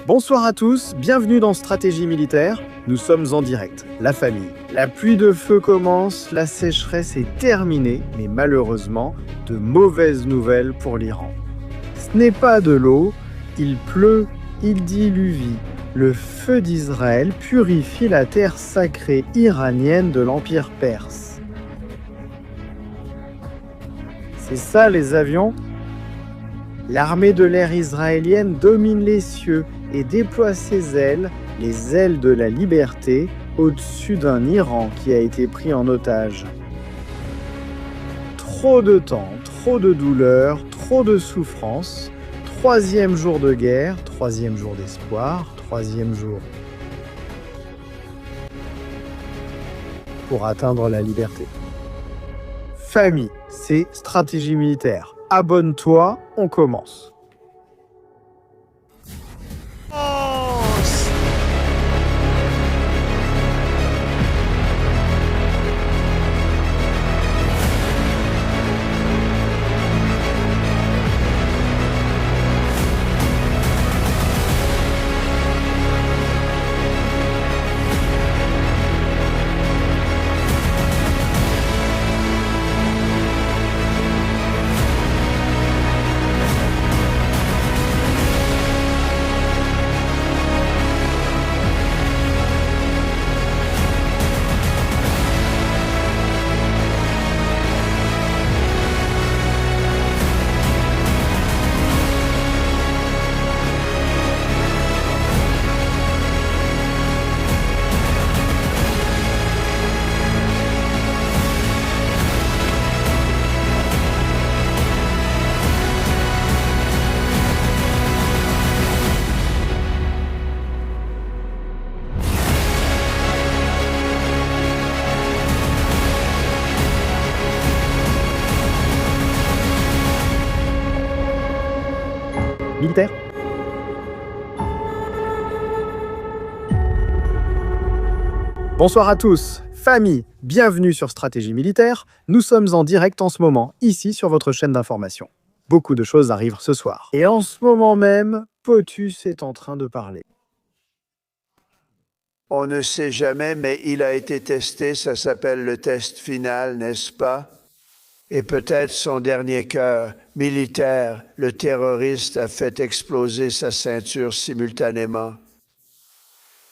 Bonsoir à tous, bienvenue dans Stratégie militaire. Nous sommes en direct, la famille. La pluie de feu commence, la sécheresse est terminée, mais malheureusement, de mauvaises nouvelles pour l'Iran. Ce n'est pas de l'eau, il pleut, il diluvie. Le feu d'Israël purifie la terre sacrée iranienne de l'Empire perse. C'est ça les avions ? L'armée de l'air israélienne domine les cieux et déploie ses ailes, les ailes de la liberté, au-dessus d'un Iran qui a été pris en otage. Trop de temps, trop de douleur, trop de souffrance. Troisième jour de guerre, troisième jour d'espoir, troisième jour pour atteindre la liberté. Famille, c'est stratégie militaire. Abonne-toi, on commence. Militaire. Bonsoir à tous, famille, bienvenue sur Stratégie militaire. Nous sommes en direct en ce moment, ici sur votre chaîne d'information. Beaucoup de choses arrivent ce soir. Et en ce moment même, POTUS est en train de parler. On ne sait jamais, mais il a été testé, ça s'appelle le test final, n'est-ce pas? Et peut-être son dernier cœur militaire, le terroriste a fait exploser sa ceinture simultanément.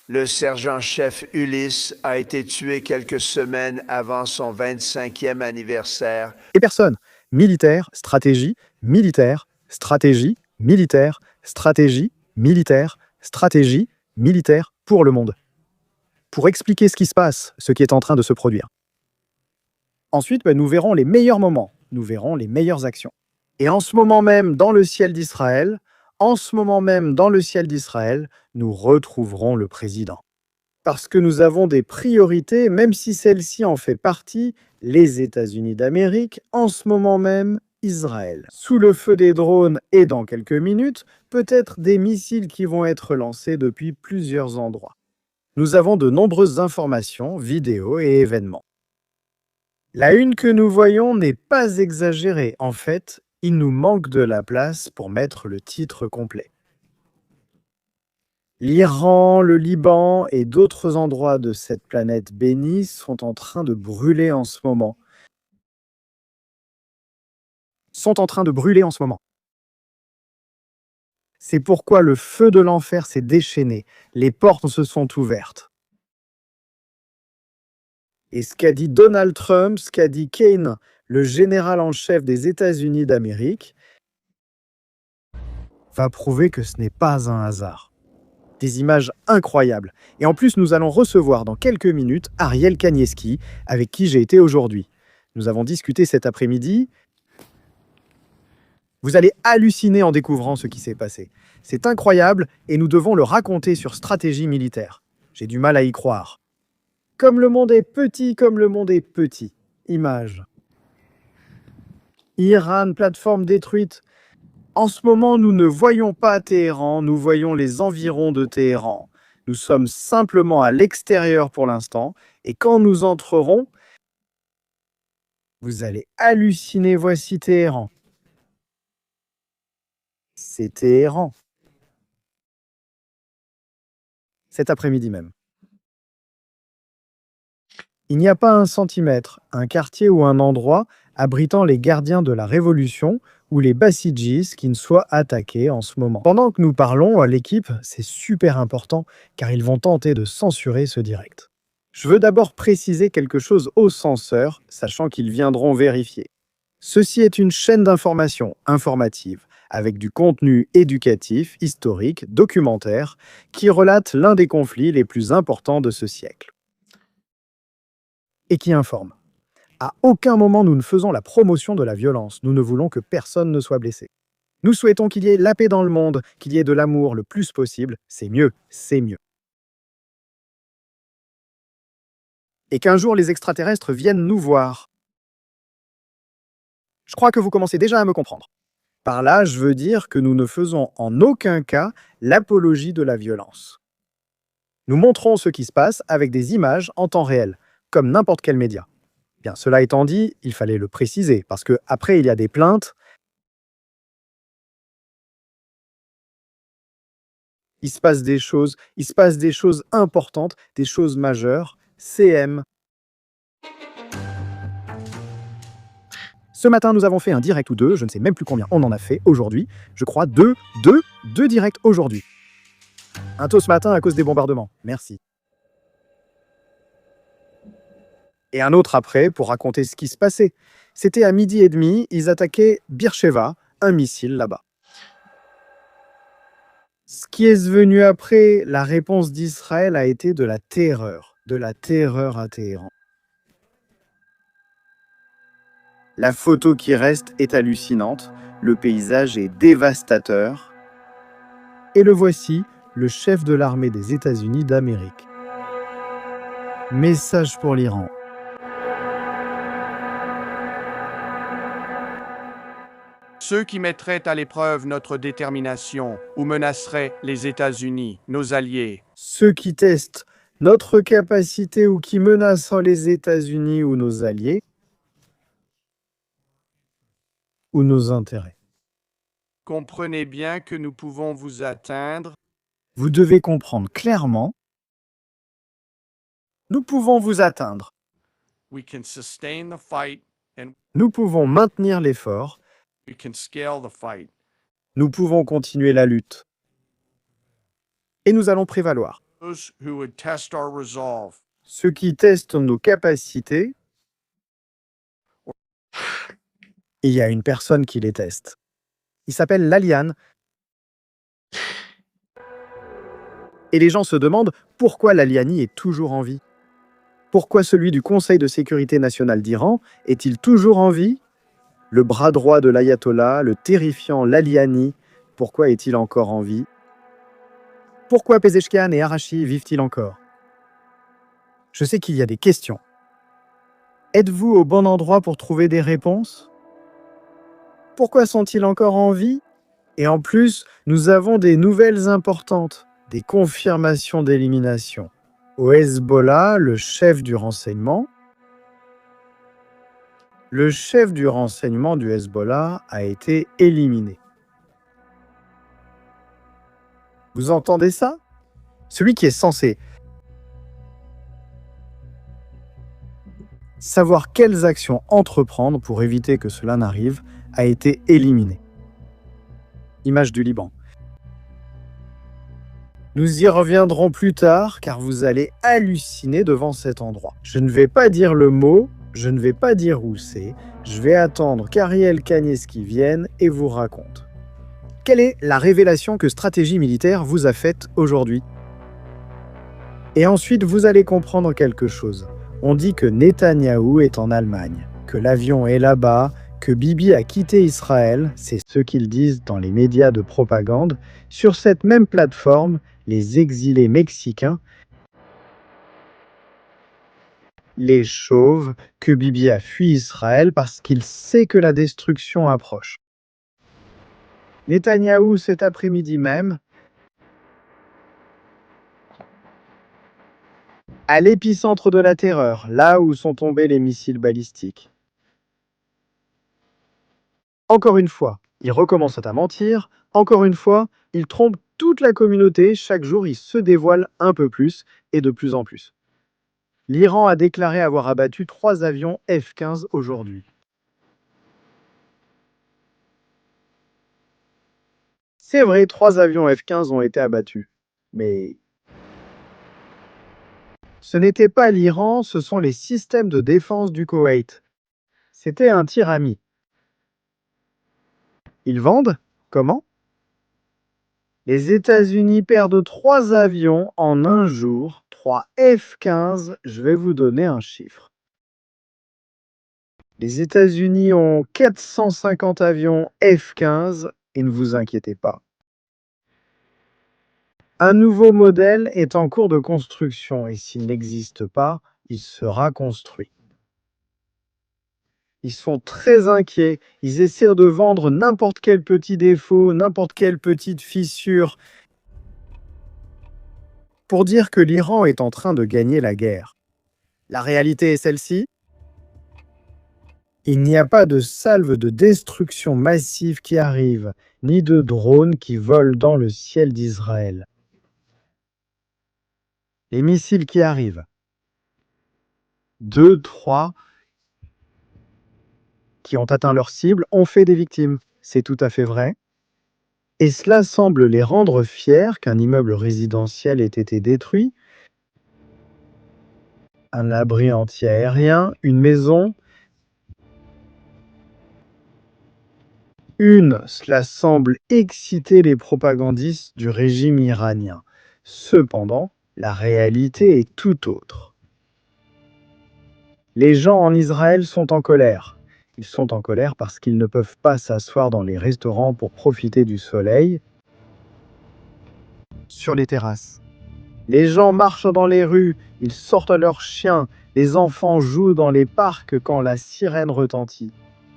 Le sergent-chef Ulysse a été tué quelques semaines avant son 25e anniversaire. Et personne. Militaire, stratégie, militaire, stratégie, militaire, stratégie, militaire, stratégie, militaire pour le monde. Pour expliquer ce qui se passe, ce qui est en train de se produire. Ensuite, nous verrons les meilleurs moments, nous verrons les meilleures actions. Et en ce moment même, dans le ciel d'Israël, nous retrouverons le président. Parce que nous avons des priorités, même si celle-ci en fait partie, les États-Unis d'Amérique, en ce moment même, Israël. Sous le feu des drones et dans quelques minutes, peut-être des missiles qui vont être lancés depuis plusieurs endroits. Nous avons de nombreuses informations, vidéos et événements. La une que nous voyons n'est pas exagérée. En fait, il nous manque de la place pour mettre le titre complet. L'Iran, le Liban et d'autres endroits de cette planète bénie sont en train de brûler en ce moment. C'est pourquoi le feu de l'enfer s'est déchaîné. Les portes se sont ouvertes. Et ce qu'a dit Donald Trump, ce qu'a dit Kane, le général en chef des États-Unis d'Amérique, va prouver que ce n'est pas un hasard. Des images incroyables. Et en plus, nous allons recevoir dans quelques minutes Ariel Kanievski, avec qui j'ai été aujourd'hui. Nous avons discuté cet après-midi. Vous allez halluciner en découvrant ce qui s'est passé. C'est incroyable et nous devons le raconter sur Stratégie militaire. J'ai du mal à y croire. Comme le monde est petit, comme le monde est petit. Image. Iran, plateforme détruite. En ce moment, nous ne voyons pas Téhéran, nous voyons les environs de Téhéran. Nous sommes simplement à l'extérieur pour l'instant, et quand nous entrerons, vous allez halluciner, voici Téhéran. C'est Téhéran. cet après-midi même. Il n'y a pas un centimètre, un quartier ou un endroit abritant les gardiens de la Révolution ou les Bassidjis qui ne soit attaqué en ce moment. Pendant que nous parlons à l'équipe, c'est super important car ils vont tenter de censurer ce direct. Je veux d'abord préciser quelque chose aux censeurs, sachant qu'ils viendront vérifier. Ceci est une chaîne d'information informative, avec du contenu éducatif, historique, documentaire, qui relate l'un des conflits les plus importants de ce siècle. Et qui informe. À aucun moment nous ne faisons la promotion de la violence, nous ne voulons que personne ne soit blessé. Nous souhaitons qu'il y ait la paix dans le monde, qu'il y ait de l'amour le plus possible, c'est mieux, c'est mieux. Et qu'un jour les extraterrestres viennent nous voir. Je crois que vous commencez déjà à me comprendre. Par là, je veux dire que nous ne faisons en aucun cas l'apologie de la violence. Nous montrons ce qui se passe avec des images en temps réel, comme n'importe quel média. Bien, cela étant dit, il fallait le préciser, parce que après il y a des plaintes. Il se passe des choses importantes, des choses majeures. CM. Ce matin, nous avons fait un direct ou deux, je ne sais même plus combien on en a fait aujourd'hui. Je crois deux directs aujourd'hui. Un tôt ce matin à cause des bombardements. Merci. Et un autre après pour raconter ce qui se passait. C'était à 12h30, ils attaquaient Beersheva, un missile là-bas. Ce qui est venu après, la réponse d'Israël a été de la terreur à Téhéran. La photo qui reste est hallucinante, le paysage est dévastateur. Et le voici, le chef de l'armée des États-Unis d'Amérique. Message pour l'Iran. Ceux qui mettraient à l'épreuve notre détermination ou menaceraient les États-Unis, nos alliés, Ceux qui testent notre capacité ou qui menacent les États-Unis ou nos alliés, ou nos intérêts. comprenez bien que nous pouvons vous atteindre. Vous devez comprendre clairement, nous pouvons vous atteindre. We can sustain the fight and Nous pouvons maintenir l'effort, we can scale the fight. nous pouvons continuer la lutte. Et nous allons prévaloir. Those who would test our resolve Ceux qui testent nos capacités, il y a une personne qui les teste. Il s'appelle Laliane. Et les gens se demandent pourquoi Laliani est toujours en vie. Pourquoi celui du Conseil de sécurité nationale d'Iran est-il toujours en vie? Le bras droit de l'ayatollah, le terrifiant Laliani, pourquoi est-il encore en vie? Pourquoi Pezeshkian et Arashi vivent-ils encore? Je sais qu'il y a des questions. Êtes-vous au bon endroit pour trouver des réponses? Pourquoi sont-ils encore en vie? Et en plus, nous avons des nouvelles importantes, des confirmations d'élimination. Au Hezbollah, le chef du renseignement du Hezbollah a été éliminé. Vous entendez ça? Celui qui est censé savoir quelles actions entreprendre pour éviter que cela n'arrive a été éliminé. Image du Liban. Nous y reviendrons plus tard car vous allez halluciner devant cet endroit. Je ne vais pas dire le mot, je ne vais pas dire où c'est, je vais attendre qu'Ariel Kanyeski vienne et vous raconte. Quelle est la révélation que Stratégie Militaire vous a faite aujourd'hui? Et ensuite, vous allez comprendre quelque chose. On dit que Netanyahou est en Allemagne, que l'avion est là-bas, que Bibi a quitté Israël, c'est ce qu'ils disent dans les médias de propagande. Sur cette même plateforme, les exilés mexicains, les chauves, que Bibi a fui Israël parce qu'il sait que la destruction approche. Netanyahou, cet après-midi même, à l'épicentre de la terreur, là où sont tombés les missiles balistiques. Encore une fois, ils recommencent à mentir. Encore une fois, ils trompent toute la communauté, chaque jour, il se dévoile un peu plus et de plus en plus. L'Iran a déclaré avoir abattu 3 avions F-15 aujourd'hui. C'est vrai, 3 avions F-15 ont été abattus. Mais ce n'était pas l'Iran, ce sont les systèmes de défense du Koweït. C'était un tir ami. Ils vendent? Comment? Les États-Unis perdent 3 avions en un jour, 3 F-15, je vais vous donner un chiffre. Les États-Unis ont 450 avions F-15 et ne vous inquiétez pas. Un nouveau modèle est en cours de construction et s'il n'existe pas, il sera construit. Ils sont très inquiets, ils essaient de vendre n'importe quel petit défaut, n'importe quelle petite fissure, pour dire que l'Iran est en train de gagner la guerre. La réalité est celle-ci. Il n'y a pas de salve de destruction massive qui arrive, ni de drones qui volent dans le ciel d'Israël. Les missiles qui arrivent. 2, 3, qui ont atteint leur cible, ont fait des victimes. C'est tout à fait vrai. Et cela semble les rendre fiers qu'un immeuble résidentiel ait été détruit, un abri anti-aérien, une maison. Cela semble exciter les propagandistes du régime iranien. Cependant, la réalité est tout autre. Les gens en Israël sont en colère. Ils sont en colère parce qu'ils ne peuvent pas s'asseoir dans les restaurants pour profiter du soleil sur les terrasses. Les gens marchent dans les rues, ils sortent leurs chiens, les enfants jouent dans les parcs quand la sirène retentit.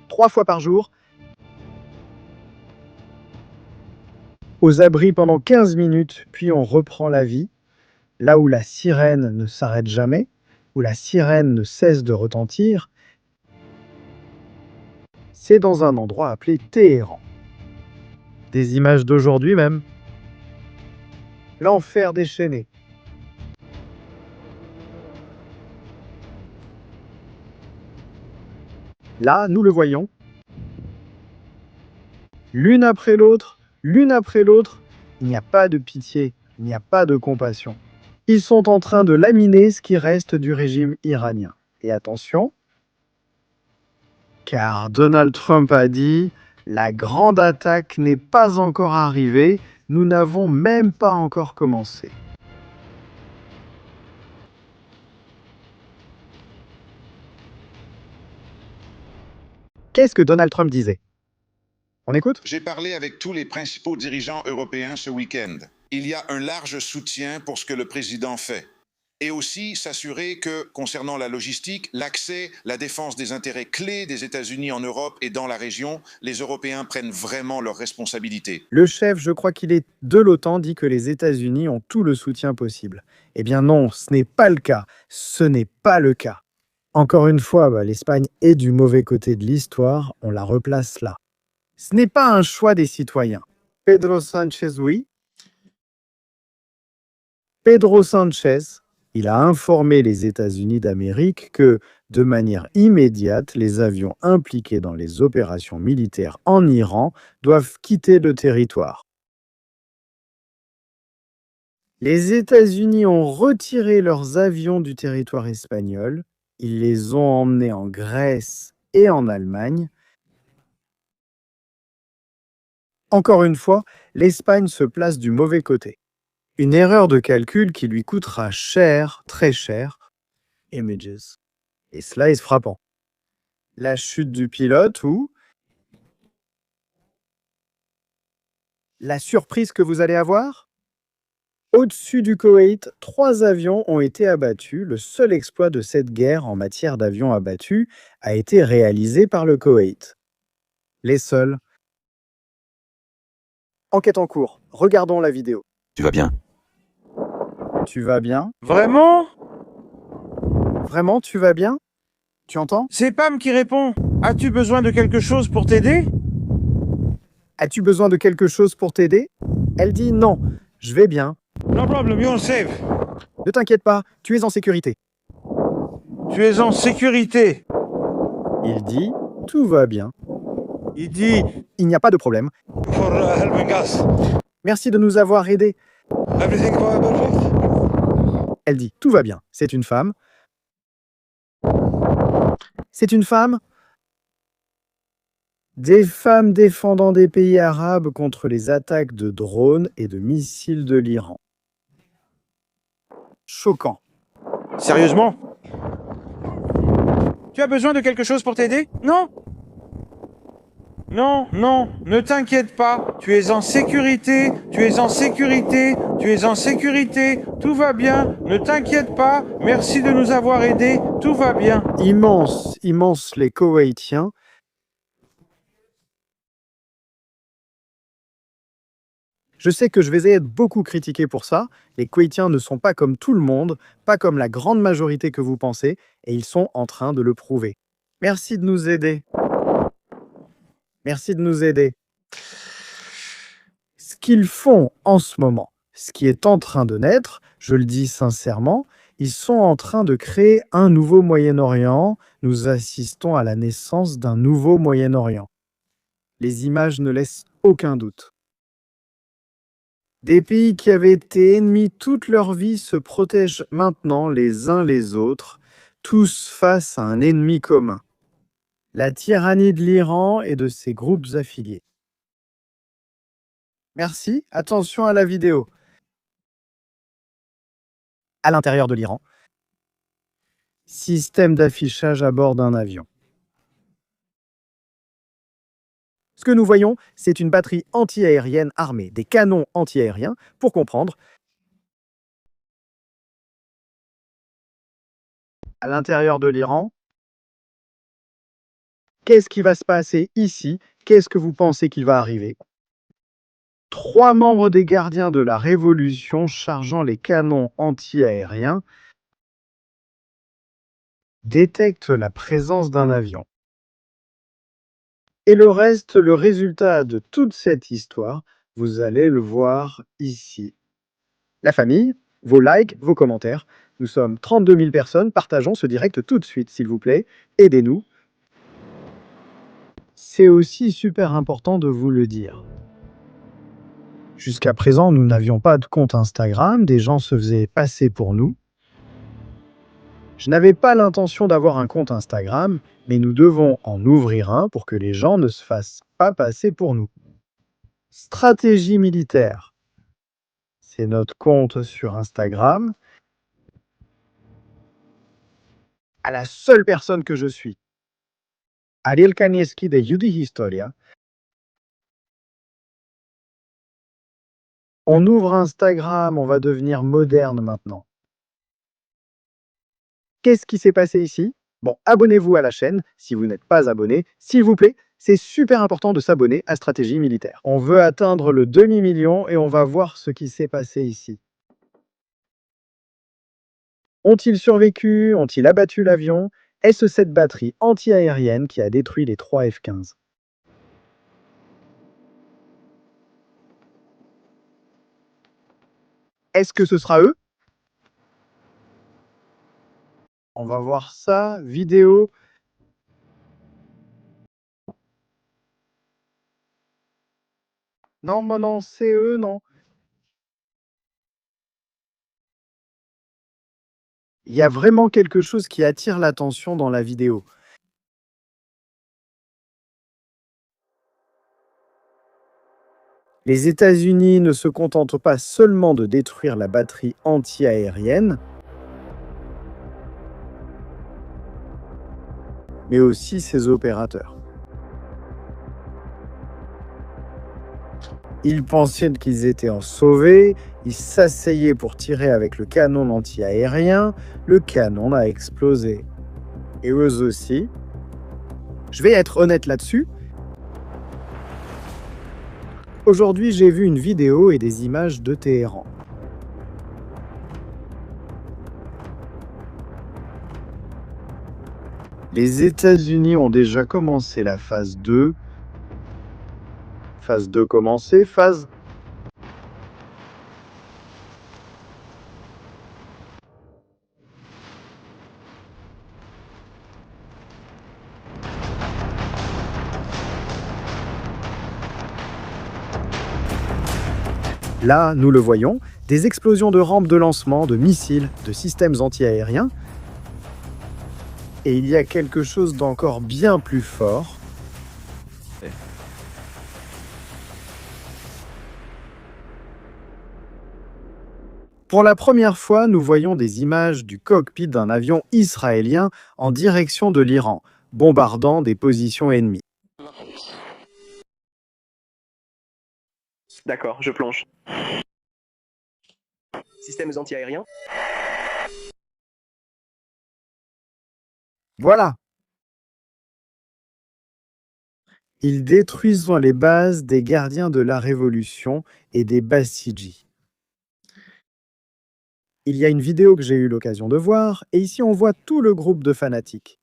3 fois par jour, aux abris pendant 15 minutes, puis on reprend la vie, là où la sirène ne s'arrête jamais, où la sirène ne cesse de retentir. C'est dans un endroit appelé Téhéran. Des images d'aujourd'hui même. L'enfer déchaîné. Là, nous le voyons. L'une après l'autre, il n'y a pas de pitié, il n'y a pas de compassion. Ils sont en train de laminer ce qui reste du régime iranien. Et attention, car Donald Trump a dit « La grande attaque n'est pas encore arrivée, nous n'avons même pas encore commencé ». Qu'est-ce que Donald Trump disait? On écoute? J'ai parlé avec tous les principaux dirigeants européens ce week-end. Il y a un large soutien pour ce que le président fait. Et aussi s'assurer que, concernant la logistique, l'accès, la défense des intérêts clés des États-Unis en Europe et dans la région, les Européens prennent vraiment leurs responsabilités. Le chef, je crois qu'il est de l'OTAN, dit que les États-Unis ont tout le soutien possible. Eh bien non, ce n'est pas le cas. Ce n'est pas le cas. Encore une fois, l'Espagne est du mauvais côté de l'histoire, on la replace là. Ce n'est pas un choix des citoyens. Pedro Sánchez, oui. Pedro Sánchez, il a informé les États-Unis d'Amérique que, de manière immédiate, les avions impliqués dans les opérations militaires en Iran doivent quitter le territoire. Les États-Unis ont retiré leurs avions du territoire espagnol, ils les ont emmenés en Grèce et en Allemagne. Encore une fois, l'Espagne se place du mauvais côté. Une erreur de calcul qui lui coûtera cher, très cher. Images. Et cela est frappant. La chute du pilote ou la surprise que vous allez avoir? Au-dessus du Koweït, 3 avions ont été abattus. Le seul exploit de cette guerre en matière d'avions abattus a été réalisé par le Koweït. Les seuls. Enquête en cours. Regardons la vidéo. Tu vas bien? Tu vas bien? Vraiment? Vraiment, tu vas bien? Tu entends? C'est Pam qui répond. As-tu besoin de quelque chose pour t'aider? As-tu besoin de quelque chose pour t'aider? Elle dit non, je vais bien. No problem, you're safe. Ne t'inquiète pas, tu es en sécurité. Tu es en sécurité. Il dit tout va bien. Il dit Il n'y a pas de problème. for helping us. Merci de nous avoir aidés. Everything going perfect? Elle dit tout va bien. C'est une femme. C'est une femme. Des femmes défendant des pays arabes contre les attaques de drones et de missiles de l'Iran. Choquant. Sérieusement? Tu as besoin de quelque chose pour t'aider? Non? Non, non, ne t'inquiète pas. Tu es en sécurité, tu es en sécurité, tu es en sécurité. Tout va bien, ne t'inquiète pas. Merci de nous avoir aidés, tout va bien. Immense les Koweïtiens. Je sais que je vais être beaucoup critiqué pour ça. Les Koweïtiens ne sont pas comme tout le monde, pas comme la grande majorité que vous pensez, et ils sont en train de le prouver. Merci de nous aider. Merci de nous aider. Ce qu'ils font en ce moment, ce qui est en train de naître, je le dis sincèrement, ils sont en train de créer un nouveau Moyen-Orient. Nous assistons à la naissance d'un nouveau Moyen-Orient. Les images ne laissent aucun doute. Des pays qui avaient été ennemis toute leur vie se protègent maintenant les uns les autres, tous face à un ennemi commun. La tyrannie de l'Iran et de ses groupes affiliés. Merci, attention à la vidéo. À l'intérieur de l'Iran, système d'affichage à bord d'un avion. Ce que nous voyons, c'est une batterie anti-aérienne armée, des canons anti-aériens, pour comprendre. À l'intérieur de l'Iran, qu'est-ce qui va se passer ici? Qu'est-ce que vous pensez qu'il va arriver? 3 membres des gardiens de la Révolution chargeant les canons anti-aériens détectent la présence d'un avion. Et le reste, le résultat de toute cette histoire, vous allez le voir ici. La famille, vos likes, vos commentaires. Nous sommes 32 000 personnes, partageons ce direct tout de suite, s'il vous plaît. Aidez-nous. C'est aussi super important de vous le dire. Jusqu'à présent, nous n'avions pas de compte Instagram, des gens se faisaient passer pour nous. Je n'avais pas l'intention d'avoir un compte Instagram, mais nous devons en ouvrir un pour que les gens ne se fassent pas passer pour nous. Stratégie militaire. C'est notre compte sur Instagram. À la seule personne que je suis. Ariel Kanieski de Judy Historia. On ouvre Instagram, on va devenir moderne maintenant. Qu'est-ce qui s'est passé ici? Bon, abonnez-vous à la chaîne si vous n'êtes pas abonné. S'il vous plaît, c'est super important de s'abonner à Stratégie Militaire. On veut atteindre le demi-million et on va voir ce qui s'est passé ici. Ont-ils survécu? Ont-ils abattu l'avion? Est-ce cette batterie anti-aérienne qui a détruit les 3 F-15? Est-ce que ce sera eux? On va voir ça, vidéo. Non, c'est eux, non. Il y a vraiment quelque chose qui attire l'attention dans la vidéo. Les États-Unis ne se contentent pas seulement de détruire la batterie anti-aérienne, mais aussi ses opérateurs. Ils pensaient qu'ils étaient en sauvés, ils s'asseyaient pour tirer avec le canon anti-aérien, le canon a explosé. Et eux aussi. Je vais être honnête là-dessus. Aujourd'hui, j'ai vu une vidéo et des images de Téhéran. Les États-Unis ont déjà commencé la phase 2. Phase 2 commencée, phase Là, nous le voyons, des explosions de rampes de lancement, de missiles, de systèmes anti-aériens. Et il y a quelque chose d'encore bien plus fort. Pour la première fois, nous voyons des images du cockpit d'un avion israélien en direction de l'Iran, bombardant des positions ennemies. D'accord, je plonge. Systèmes anti-aériens. Voilà. Ils détruisent les bases des gardiens de la Révolution et des Bassidji. Il y a une vidéo que j'ai eu l'occasion de voir, et ici on voit tout le groupe de fanatiques.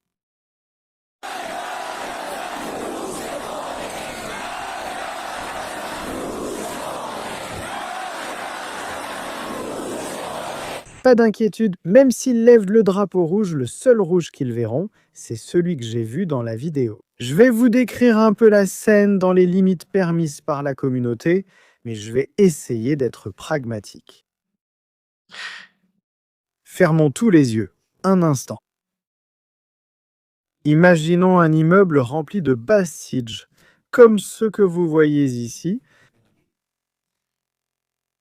Pas d'inquiétude, même s'ils lèvent le drapeau rouge, le seul rouge qu'ils verront, c'est celui que j'ai vu dans la vidéo. Je vais vous décrire un peu la scène dans les limites permises par la communauté, mais je vais essayer d'être pragmatique. Fermons tous les yeux, un instant. Imaginons un immeuble rempli de Bassidj, comme ceux que vous voyez ici,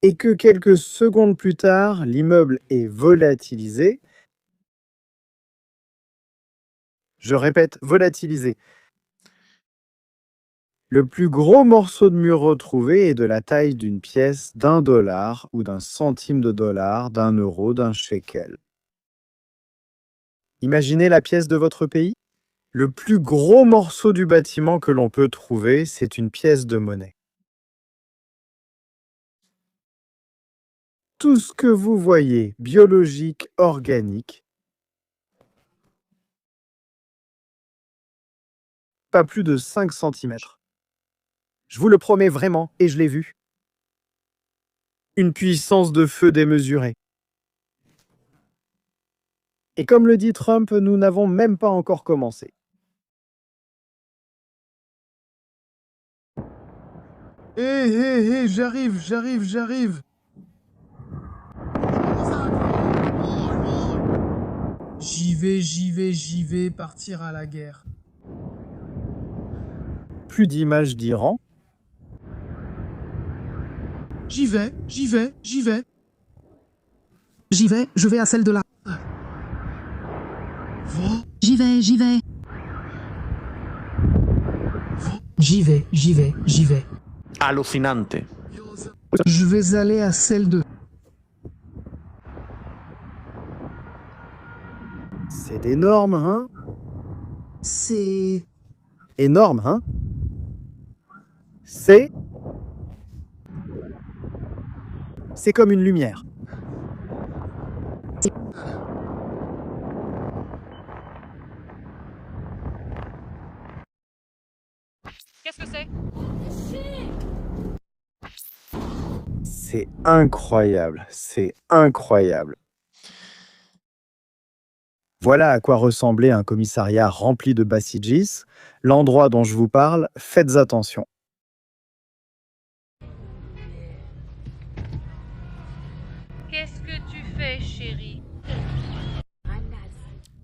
et que quelques secondes plus tard, l'immeuble est volatilisé. Je répète, volatilisé. Le plus gros morceau de mur retrouvé est de la taille d'une pièce d'1 $ ou d'un centime de dollar, d'1 €, d'un shekel. Imaginez la pièce de votre pays. Le plus gros morceau du bâtiment que l'on peut trouver, c'est une pièce de monnaie. Tout ce que vous voyez, biologique, organique, pas plus de 5 cm. Je vous le promets vraiment, et je l'ai vu. Une puissance de feu démesurée. Et comme le dit Trump, nous n'avons même pas encore commencé. Hé, j'arrive. J'y vais, partir à la guerre. Plus d'images d'Iran. J'y vais. J'y vais, je vais à celle de là. J'y vais. J'y vais. Alucinante. Je vais aller à celle de... C'est énorme, hein? C'est... Énorme, hein? C'est comme une lumière. Qu'est-ce que c'est? C'est incroyable, c'est incroyable. Voilà à quoi ressemblait un commissariat rempli de Bassidjis. L'endroit dont je vous parle, faites attention. Qu'est-ce que tu fais, chérie?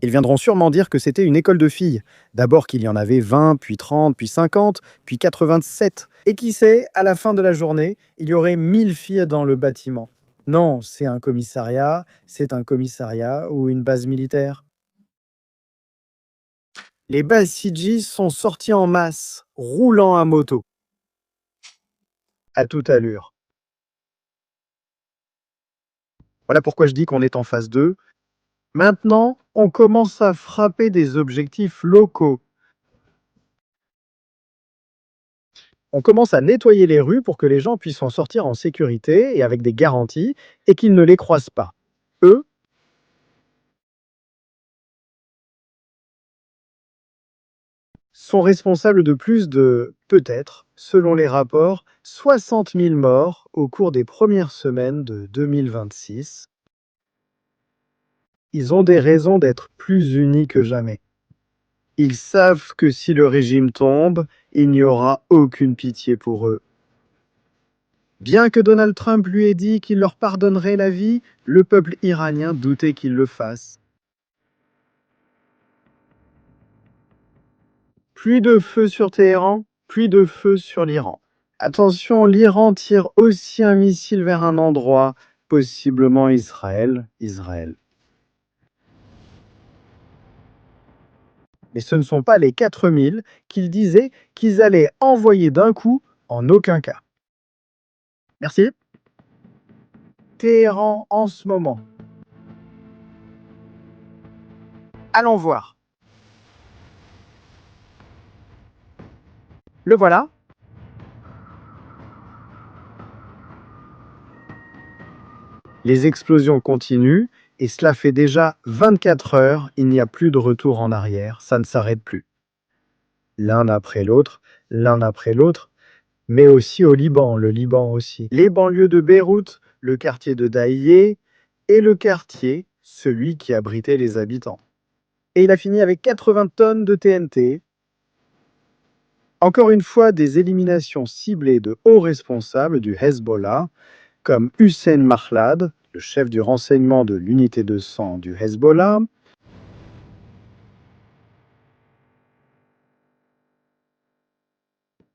Ils viendront sûrement dire que c'était une école de filles. D'abord qu'il y en avait 20, puis 30, puis 50, puis 87. Et qui sait, à la fin de la journée, il y aurait 1000 filles dans le bâtiment. Non, c'est un commissariat ou une base militaire. Les Bassidjis sont sortis en masse, roulant à moto. À toute allure. Voilà pourquoi je dis qu'on est en phase 2. Maintenant, on commence à frapper des objectifs locaux. On commence à nettoyer les rues pour que les gens puissent en sortir en sécurité et avec des garanties et qu'ils ne les croisent pas. Eux, sont responsables de plus de, peut-être, selon les rapports, 60 000 morts au cours des premières semaines de 2026. Ils ont des raisons d'être plus unis que jamais. Ils savent que si le régime tombe, il n'y aura aucune pitié pour eux. Bien que Donald Trump lui ait dit qu'il leur pardonnerait la vie, le peuple iranien doutait qu'il le fasse. Plus de feu sur Téhéran, plus de feu sur l'Iran. Attention, l'Iran tire aussi un missile vers un endroit, possiblement Israël. Mais ce ne sont pas les 4000 qu'ils disaient qu'ils allaient envoyer d'un coup, en aucun cas. Merci. Téhéran en ce moment. Allons voir. Le voilà. Les explosions continuent et cela fait déjà 24 heures, il n'y a plus de retour en arrière, ça ne s'arrête plus. L'un après l'autre, mais aussi au Liban, le Liban aussi. Les banlieues de Beyrouth, le quartier de Daïé et le quartier, celui qui abritait les habitants. Et il a fini avec 80 tonnes de TNT. Encore une fois, des éliminations ciblées de hauts responsables du Hezbollah, comme Hussein Mahlad, le chef du renseignement de l'unité de sang du Hezbollah.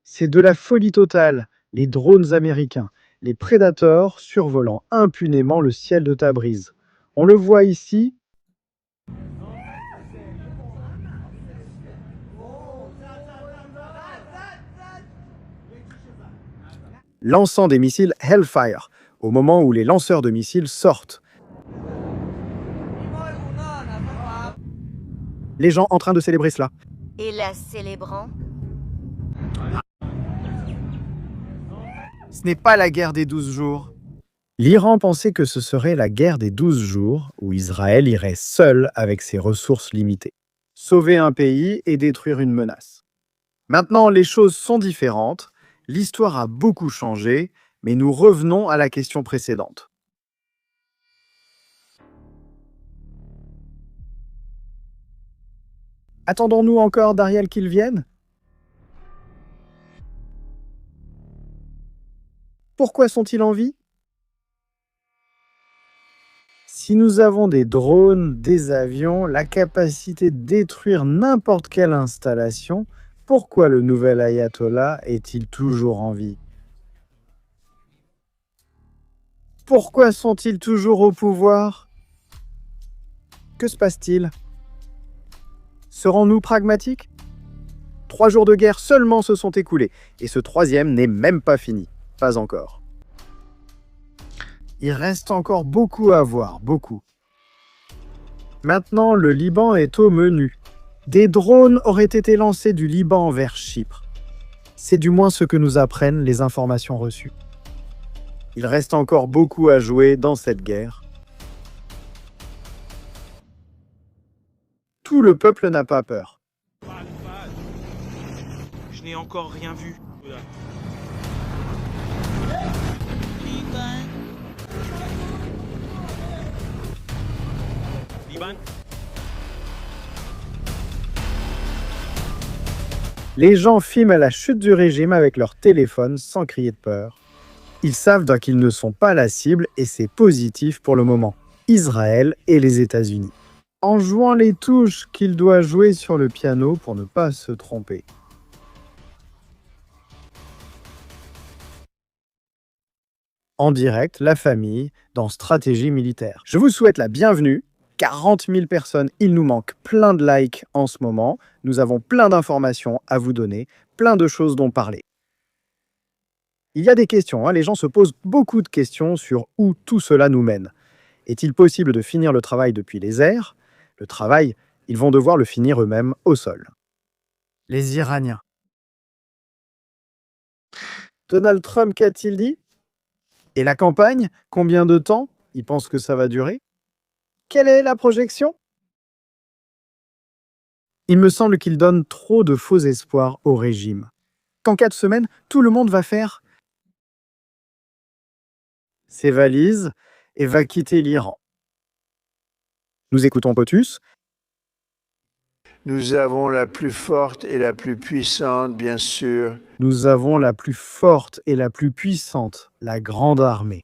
C'est de la folie totale, les drones américains, les Predators survolant impunément le ciel de Tabriz. On le voit ici. Lançant des missiles Hellfire, au moment où les lanceurs de missiles sortent. Les gens en train de célébrer cela. Et la célébrant? Ce n'est pas la guerre des 12 jours. L'Iran pensait que ce serait la guerre des 12 jours, où Israël irait seul avec ses ressources limitées. Sauver un pays et détruire une menace. Maintenant, les choses sont différentes. L'histoire a beaucoup changé, mais nous revenons à la question précédente. Attendons-nous encore d'Ariel qu'il vienne? Pourquoi sont-ils en vie? Si nous avons des drones, des avions, la capacité de détruire n'importe quelle installation, pourquoi le nouvel ayatollah est-il toujours en vie? Pourquoi sont-ils toujours au pouvoir? Que se passe-t-il? Serons-nous pragmatiques? 3 jours de guerre seulement se sont écoulés, et ce 3e n'est même pas fini. Pas encore. Il reste encore beaucoup à voir, beaucoup. Maintenant, le Liban est au menu. Des drones auraient été lancés du Liban vers Chypre. C'est du moins ce que nous apprennent les informations reçues. Il reste encore beaucoup à jouer dans cette guerre. Tout le peuple n'a pas peur. Je n'ai encore rien vu. Les gens filment la chute du régime avec leur téléphone sans crier de peur. Ils savent donc qu'ils ne sont pas la cible et c'est positif pour le moment. Israël et les États-Unis. En jouant les touches qu'il doit jouer sur le piano pour ne pas se tromper. En direct, la famille, dans Stratégie militaire. Je vous souhaite la bienvenue. 40 000 personnes, il nous manque plein de likes en ce moment. Nous avons plein d'informations à vous donner, plein de choses dont parler. Il y a des questions, les gens se posent beaucoup de questions sur où tout cela nous mène. Est-il possible de finir le travail depuis les airs? Le travail, ils vont devoir le finir eux-mêmes au sol. Les Iraniens. Donald Trump, qu'a-t-il dit? Et la campagne, combien de temps il pense que ça va durer? Quelle est la projection? Il me semble qu'il donne trop de faux espoirs au régime. Qu'en 4 semaines, tout le monde va faire ses valises et va quitter l'Iran. Nous écoutons POTUS. Nous avons la plus forte et la plus puissante, bien sûr. Nous avons la plus forte et la plus puissante, la grande armée.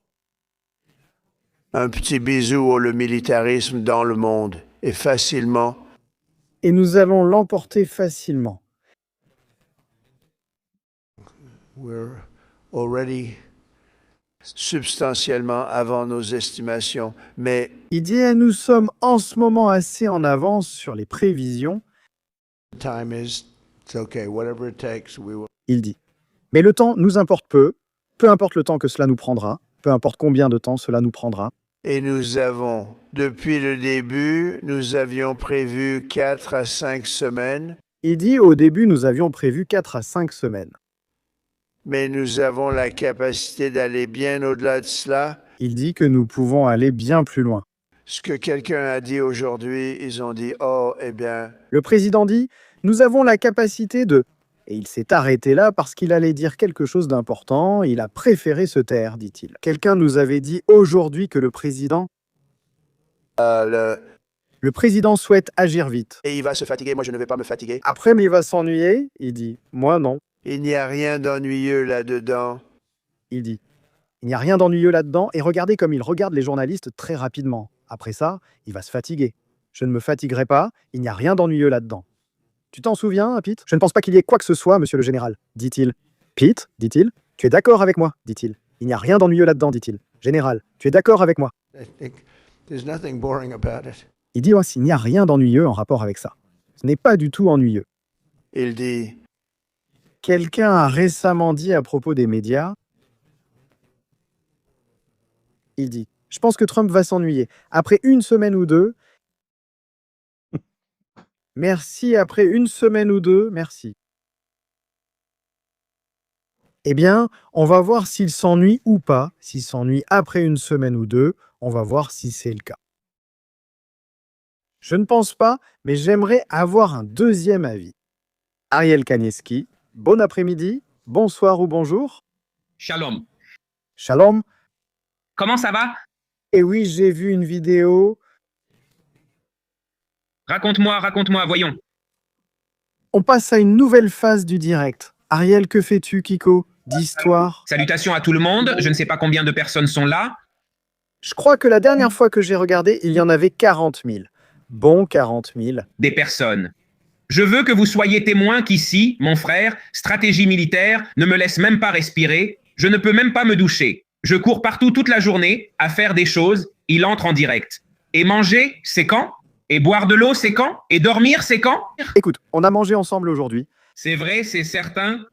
Un petit bisou au le militarisme dans le monde, et facilement. Et nous allons l'emporter facilement. We're already substantiellement avant nos estimations, mais Il dit, nous sommes en ce moment assez en avance sur les prévisions. time is, it's okay, whatever it takes, we will. Il dit, mais le temps nous importe peu importe le temps que cela nous prendra, peu importe combien de temps cela nous prendra. Et nous avons, depuis le début, nous avions prévu 4 à 5 semaines, Il dit, au début, nous avions prévu 4 à 5 semaines. mais nous avons la capacité d'aller bien au-delà de cela. Il dit que nous pouvons aller bien plus loin. Ce que quelqu'un a dit aujourd'hui, ils ont dit, oh, eh bien, Le président dit, nous avons la capacité de... Et il s'est arrêté là parce qu'il allait dire quelque chose d'important. Il a préféré se taire, dit-il. Quelqu'un nous avait dit aujourd'hui que le président souhaite agir vite. Et il va se fatiguer, moi je ne vais pas me fatiguer. Après, mais il va s'ennuyer. Il dit, moi non. il n'y a rien d'ennuyeux là-dedans. Il dit, il n'y a rien d'ennuyeux là-dedans. Et regardez comme il regarde les journalistes très rapidement. Après ça, il va se fatiguer. Je ne me fatiguerai pas. Il n'y a rien d'ennuyeux là-dedans. Tu t'en souviens, Pete? Je ne pense pas qu'il y ait quoi que ce soit, monsieur le général, dit-il. Pete, dit-il, tu es d'accord avec moi, dit-il. Il n'y a rien d'ennuyeux là-dedans, dit-il. Général, tu es d'accord avec moi? I think there's nothing boring about it. Il dit aussi, il n'y a rien d'ennuyeux en rapport avec ça. Ce n'est pas du tout ennuyeux. Il dit, Quelqu'un a récemment dit à propos des médias, il dit, je pense que Trump va s'ennuyer. Après une semaine ou deux, merci, après une semaine ou deux, merci. Eh bien, on va voir s'il s'ennuie ou pas. S'il s'ennuie après une semaine ou deux, on va voir si c'est le cas. Je ne pense pas, mais j'aimerais avoir un deuxième avis. Ariel Kanieski, bon après-midi, bonsoir ou bonjour. Shalom. Shalom. Comment ça va? Eh oui, j'ai vu une vidéo. Raconte-moi, voyons. On passe à une nouvelle phase du direct. Ariel, que fais-tu, Kiko? D'histoire. Salutations à tout le monde. Je ne sais pas combien de personnes sont là. Je crois que la dernière fois que j'ai regardé, il y en avait 40 000. Bon 40 000. Des personnes. Je veux que vous soyez témoins qu'ici, mon frère, stratégie militaire, ne me laisse même pas respirer. Je ne peux même pas me doucher. Je cours partout toute la journée à faire des choses. Il entre en direct. Et manger, c'est quand? Et boire de l'eau, c'est quand? Et dormir, c'est quand? Écoute, on a mangé ensemble aujourd'hui. C'est vrai, c'est certain.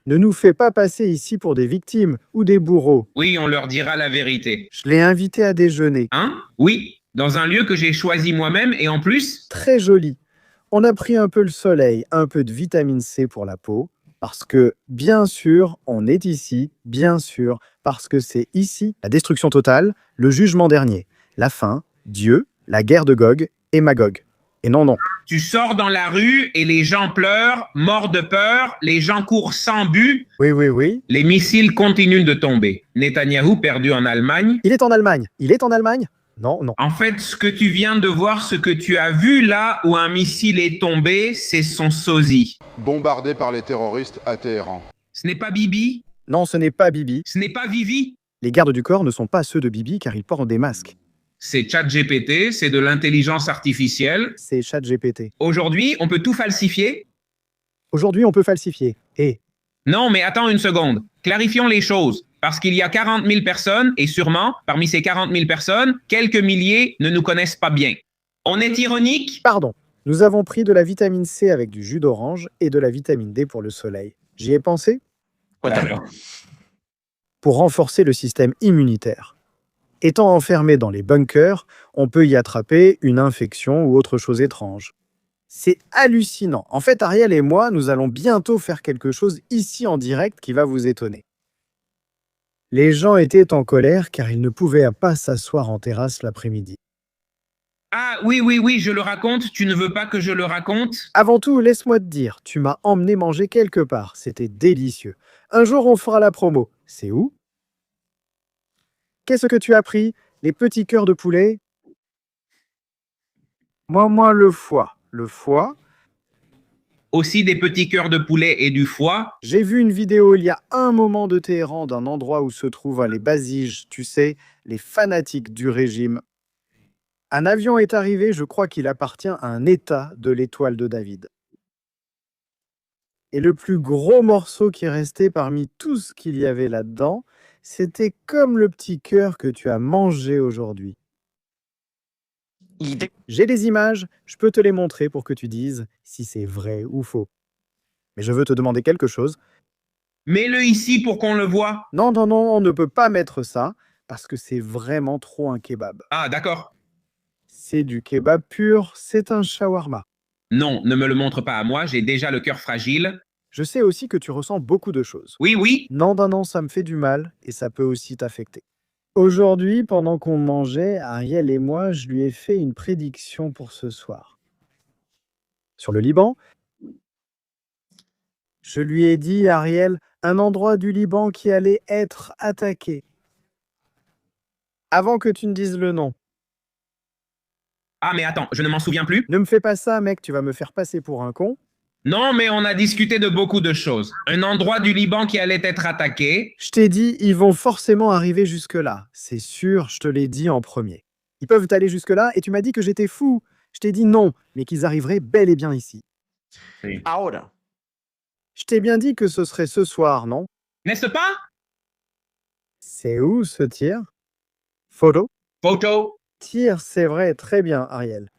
Ne nous fais pas passer ici pour des victimes ou des bourreaux. Oui, on leur dira la vérité. Je l'ai invité à déjeuner. Hein? Oui, dans un lieu que j'ai choisi moi-même et en plus... Très joli. On a pris un peu le soleil, un peu de vitamine C pour la peau, parce que, bien sûr, on est ici, bien sûr, parce que c'est ici la destruction totale, le jugement dernier, la fin, Dieu, la guerre de Gog et Magog. Et non, non. Tu sors dans la rue et les gens pleurent, morts de peur, les gens courent sans but. Oui, oui, oui. Les missiles continuent de tomber. Netanyahou perdu en Allemagne. Il est en Allemagne. Il est en Allemagne? Non, non. En fait, ce que tu viens de voir, ce que tu as vu là où un missile est tombé, c'est son sosie. Bombardé par les terroristes à Téhéran. Ce n'est pas Bibi? Non, ce n'est pas Bibi. Ce n'est pas Vivi? Les gardes du corps ne sont pas ceux de Bibi car ils portent des masques. C'est ChatGPT, c'est de l'intelligence artificielle. C'est ChatGPT. Aujourd'hui, on peut tout falsifier? Aujourd'hui, on peut falsifier. Et non, mais attends une seconde. Clarifions les choses. Parce qu'il y a 40 000 personnes, et sûrement, parmi ces 40 000 personnes, quelques milliers ne nous connaissent pas bien. On est ironique? Pardon. Nous avons pris de la vitamine C avec du jus d'orange et de la vitamine D pour le soleil. J'y ai pensé? Quoi alors? Pour renforcer le système immunitaire. Étant enfermé dans les bunkers, on peut y attraper une infection ou autre chose étrange. C'est hallucinant. En fait, Ariel et moi, nous allons bientôt faire quelque chose ici en direct qui va vous étonner. Les gens étaient en colère car ils ne pouvaient pas s'asseoir en terrasse l'après-midi. Ah oui, je le raconte. Tu ne veux pas que je le raconte? Avant tout, laisse-moi te dire, tu m'as emmené manger quelque part. C'était délicieux. Un jour, on fera la promo. C'est où? Qu'est-ce que tu as pris? Les petits cœurs de poulet? Moi, le foie. le foie. Aussi des petits cœurs de poulet et du foie. J'ai vu une vidéo il y a un moment de Téhéran d'un endroit où se trouvent les basiges, tu sais, les fanatiques du régime. Un avion est arrivé, je crois qu'il appartient à un État de l'étoile de David. Et le plus gros morceau qui restait parmi tout ce qu'il y avait là-dedans, c'était comme le petit cœur que tu as mangé aujourd'hui. J'ai des images, je peux te les montrer pour que tu dises si c'est vrai ou faux. Mais je veux te demander quelque chose. Mets-le ici pour qu'on le voie. Non, non, non, on ne peut pas mettre ça, parce que c'est vraiment trop un kebab. Ah, d'accord. C'est du kebab pur, c'est un shawarma. Non, ne me le montre pas à moi, j'ai déjà le cœur fragile. Je sais aussi que tu ressens beaucoup de choses. Oui, oui. Non, non, non, ça me fait du mal, et ça peut aussi t'affecter. Aujourd'hui, pendant qu'on mangeait, Ariel et moi, je lui ai fait une prédiction pour ce soir. Sur le Liban, je lui ai dit, Ariel, un endroit du Liban qui allait être attaqué. Avant que tu ne dises le nom. Ah, mais attends, je ne m'en souviens plus. Ne me fais pas ça, mec, tu vas me faire passer pour un con. Non, mais on a discuté de beaucoup de choses. Un endroit du Liban qui allait être attaqué. Je t'ai dit, ils vont forcément arriver jusque-là. C'est sûr, je te l'ai dit en premier. Ils peuvent aller jusque-là et tu m'as dit que j'étais fou. Je t'ai dit non, mais qu'ils arriveraient bel et bien ici. Oui. Ahora. Je t'ai bien dit que ce serait ce soir, non? N'est-ce pas? C'est où ce tir? Photo? Photo. Tir, c'est vrai, très bien, Ariel.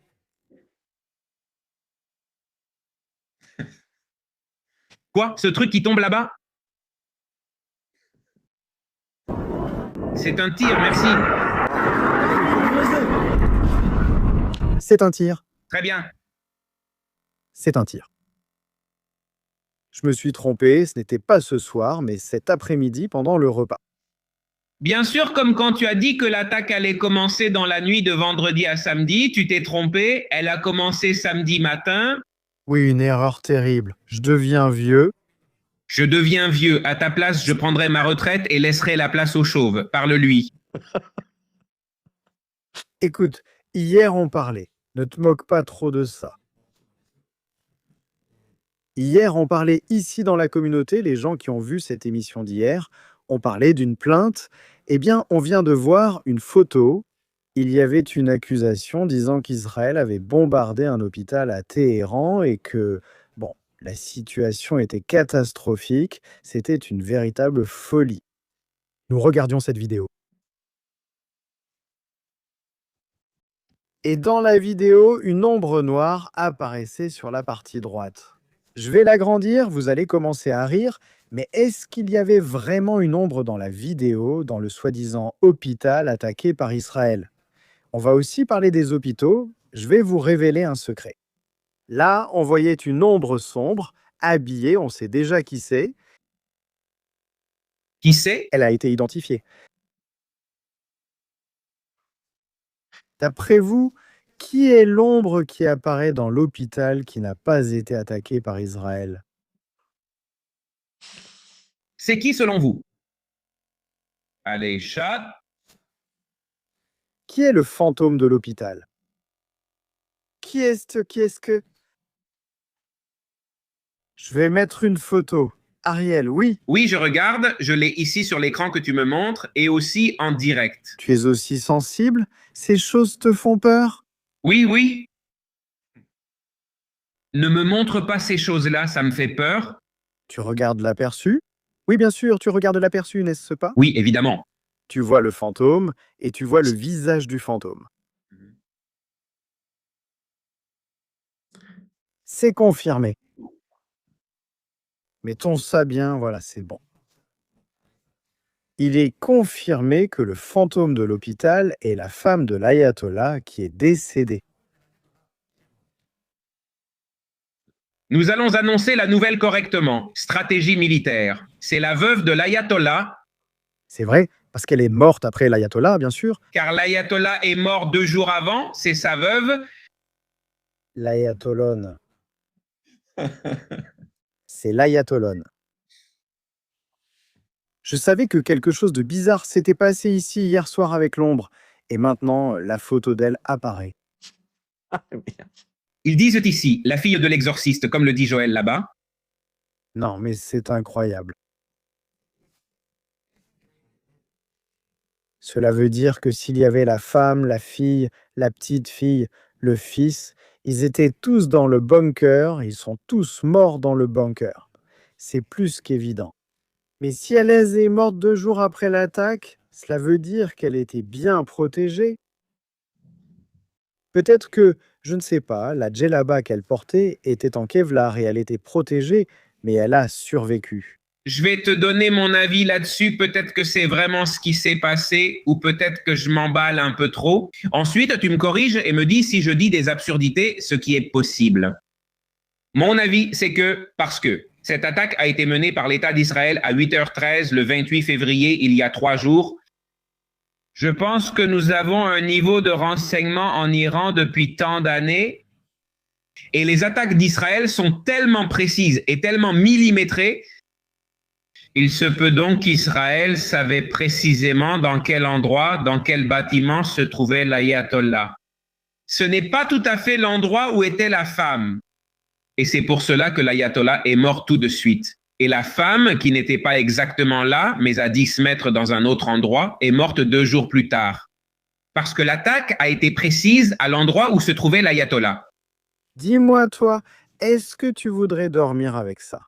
Quoi? Ce truc qui tombe là-bas? C'est un tir, merci. C'est un tir. Très bien. C'est un tir. Je me suis trompé, ce n'était pas ce soir, mais cet après-midi pendant le repas. Bien sûr, comme quand tu as dit que l'attaque allait commencer dans la nuit de vendredi à samedi, tu t'es trompé, elle a commencé samedi matin. Oui, une erreur terrible. Je deviens vieux. Je deviens vieux. À ta place, je prendrai ma retraite et laisserai la place aux chauves. Parle-lui. Écoute, hier on parlait. Ne te moque pas trop de ça. Hier, on parlait ici dans la communauté, les gens qui ont vu cette émission d'hier, on parlait d'une plainte. Eh bien, on vient de voir une photo. Il y avait une accusation disant qu'Israël avait bombardé un hôpital à Téhéran et que, bon, la situation était catastrophique. C'était une véritable folie. Nous regardions cette vidéo. Et dans la vidéo, une ombre noire apparaissait sur la partie droite. Je vais l'agrandir, vous allez commencer à rire, mais est-ce qu'il y avait vraiment une ombre dans la vidéo, dans le soi-disant hôpital attaqué par Israël? On va aussi parler des hôpitaux, je vais vous révéler un secret. Là, on voyait une ombre sombre, habillée, on sait déjà qui c'est. Qui c'est? Elle a été identifiée. D'après vous, qui est l'ombre qui apparaît dans l'hôpital qui n'a pas été attaqué par Israël? C'est qui selon vous? Allez, chat. Qui est le fantôme de l'hôpital? Qui est-ce que... Je vais mettre une photo. Ariel, oui. Oui, je regarde. Je l'ai ici sur l'écran que tu me montres et aussi en direct. Tu es aussi sensible? Ces choses te font peur? Oui, oui. Ne me montre pas ces choses-là, ça me fait peur. Tu regardes l'aperçu? Oui, bien sûr, tu regardes l'aperçu, n'est-ce pas? Oui, évidemment. Tu vois le fantôme et tu vois le visage du fantôme. C'est confirmé. Mettons ça bien, voilà, c'est bon. Il est confirmé que le fantôme de l'hôpital est la femme de l'ayatollah qui est décédée. Nous allons annoncer la nouvelle correctement. Stratégie militaire. C'est la veuve de l'ayatollah. C'est vrai, parce qu'elle est morte après l'ayatollah, bien sûr. Car l'ayatollah est mort 2 jours avant, c'est sa veuve. L'ayatollone. C'est l'ayatollone. Je savais que quelque chose de bizarre s'était passé ici hier soir avec l'ombre. Et maintenant, la photo d'elle apparaît. Ils disent ici, la fille de l'exorciste, comme le dit Joël là-bas. Non, mais c'est incroyable. Cela veut dire que s'il y avait la femme, la fille, la petite fille, le fils, ils étaient tous dans le bunker, ils sont tous morts dans le bunker. C'est plus qu'évident. Mais si Alaise est morte 2 jours après l'attaque, cela veut dire qu'elle était bien protégée. Peut-être que, je ne sais pas, la djellaba qu'elle portait était en Kevlar et elle était protégée, mais elle a survécu. Je vais te donner mon avis là-dessus. Peut-être que c'est vraiment ce qui s'est passé ou peut-être que je m'emballe un peu trop. Ensuite, tu me corriges et me dis si je dis des absurdités, ce qui est possible. Mon avis, c'est que parce que cette attaque a été menée par l'État d'Israël à 8h13 le 28 février, il y a 3 jours. Je pense que nous avons un niveau de renseignement en Iran depuis tant d'années et les attaques d'Israël sont tellement précises et tellement millimétrées. Il se peut donc qu'Israël savait précisément dans quel endroit, dans quel bâtiment se trouvait l'ayatollah. Ce n'est pas tout à fait l'endroit où était la femme. Et c'est pour cela que l'ayatollah est mort tout de suite. Et la femme, qui n'était pas exactement là, mais à 10 mètres dans un autre endroit, est morte 2 jours plus tard. Parce que l'attaque a été précise à l'endroit où se trouvait l'ayatollah. Dis-moi, toi, est-ce que tu voudrais dormir avec ça?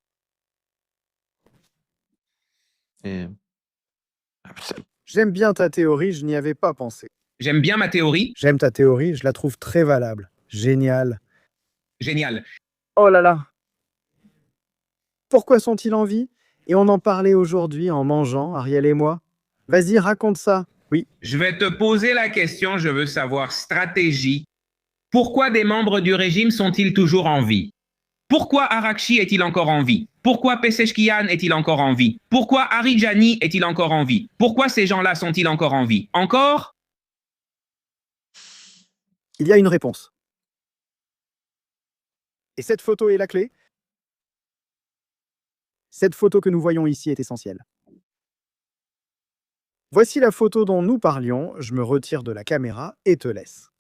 J'aime bien ta théorie, je n'y avais pas pensé. J'aime bien ma théorie. J'aime ta théorie, je la trouve très valable. Génial. Génial. Oh là là. Pourquoi sont-ils en vie? Et on en parlait aujourd'hui en mangeant, Ariel et moi. Vas-y, raconte ça. Oui. Je vais te poser la question, je veux savoir stratégie. Pourquoi des membres du régime sont-ils toujours en vie? Pourquoi Arakchi est-il encore en vie? Pourquoi Pezeshkian est-il encore en vie? Pourquoi Arijani est-il encore en vie? Pourquoi ces gens-là sont-ils encore en vie? Encore? Il y a une réponse. Et cette photo est la clé? Cette photo que nous voyons ici est essentielle. Voici la photo dont nous parlions. Je me retire de la caméra et te laisse.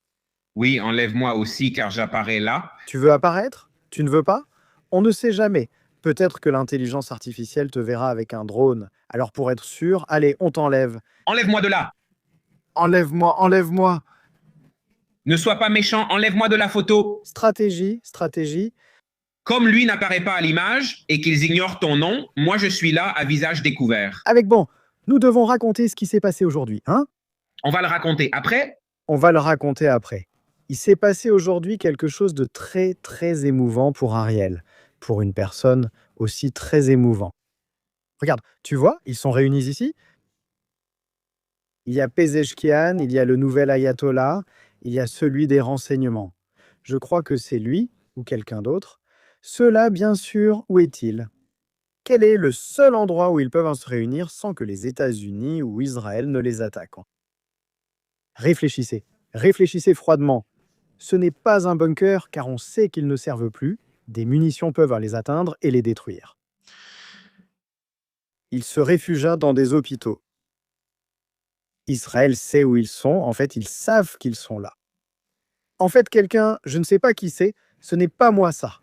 Oui, enlève-moi aussi car j'apparais là. Tu veux apparaître? Tu ne veux pas? On ne sait jamais. Peut-être que l'intelligence artificielle te verra avec un drone. Alors pour être sûr, allez, on t'enlève. Enlève-moi de là. Enlève-moi, enlève-moi. Ne sois pas méchant, enlève-moi de la photo. Stratégie, stratégie. Comme lui n'apparaît pas à l'image et qu'ils ignorent ton nom, moi je suis là à visage découvert. Avec bon, nous devons raconter ce qui s'est passé aujourd'hui, hein? On va le raconter après? On va le raconter après. Il s'est passé aujourd'hui quelque chose de très, très émouvant pour Ariel, pour une personne aussi très émouvant. Regarde, tu vois, ils sont réunis ici. Il y a Pezeshkian, il y a le nouvel ayatollah, il y a celui des renseignements. Je crois que c'est lui, ou quelqu'un d'autre. Ceux-là, bien sûr, où est-il? Quel est le seul endroit où ils peuvent se réunir sans que les États-Unis ou Israël ne les attaquent? Réfléchissez, réfléchissez froidement. Ce n'est pas un bunker car on sait qu'ils ne servent plus. Des munitions peuvent les atteindre et les détruire. Il se réfugia dans des hôpitaux. Israël sait où ils sont, en fait, ils savent qu'ils sont là. En fait, quelqu'un, je ne sais pas qui c'est, ce n'est pas moi ça.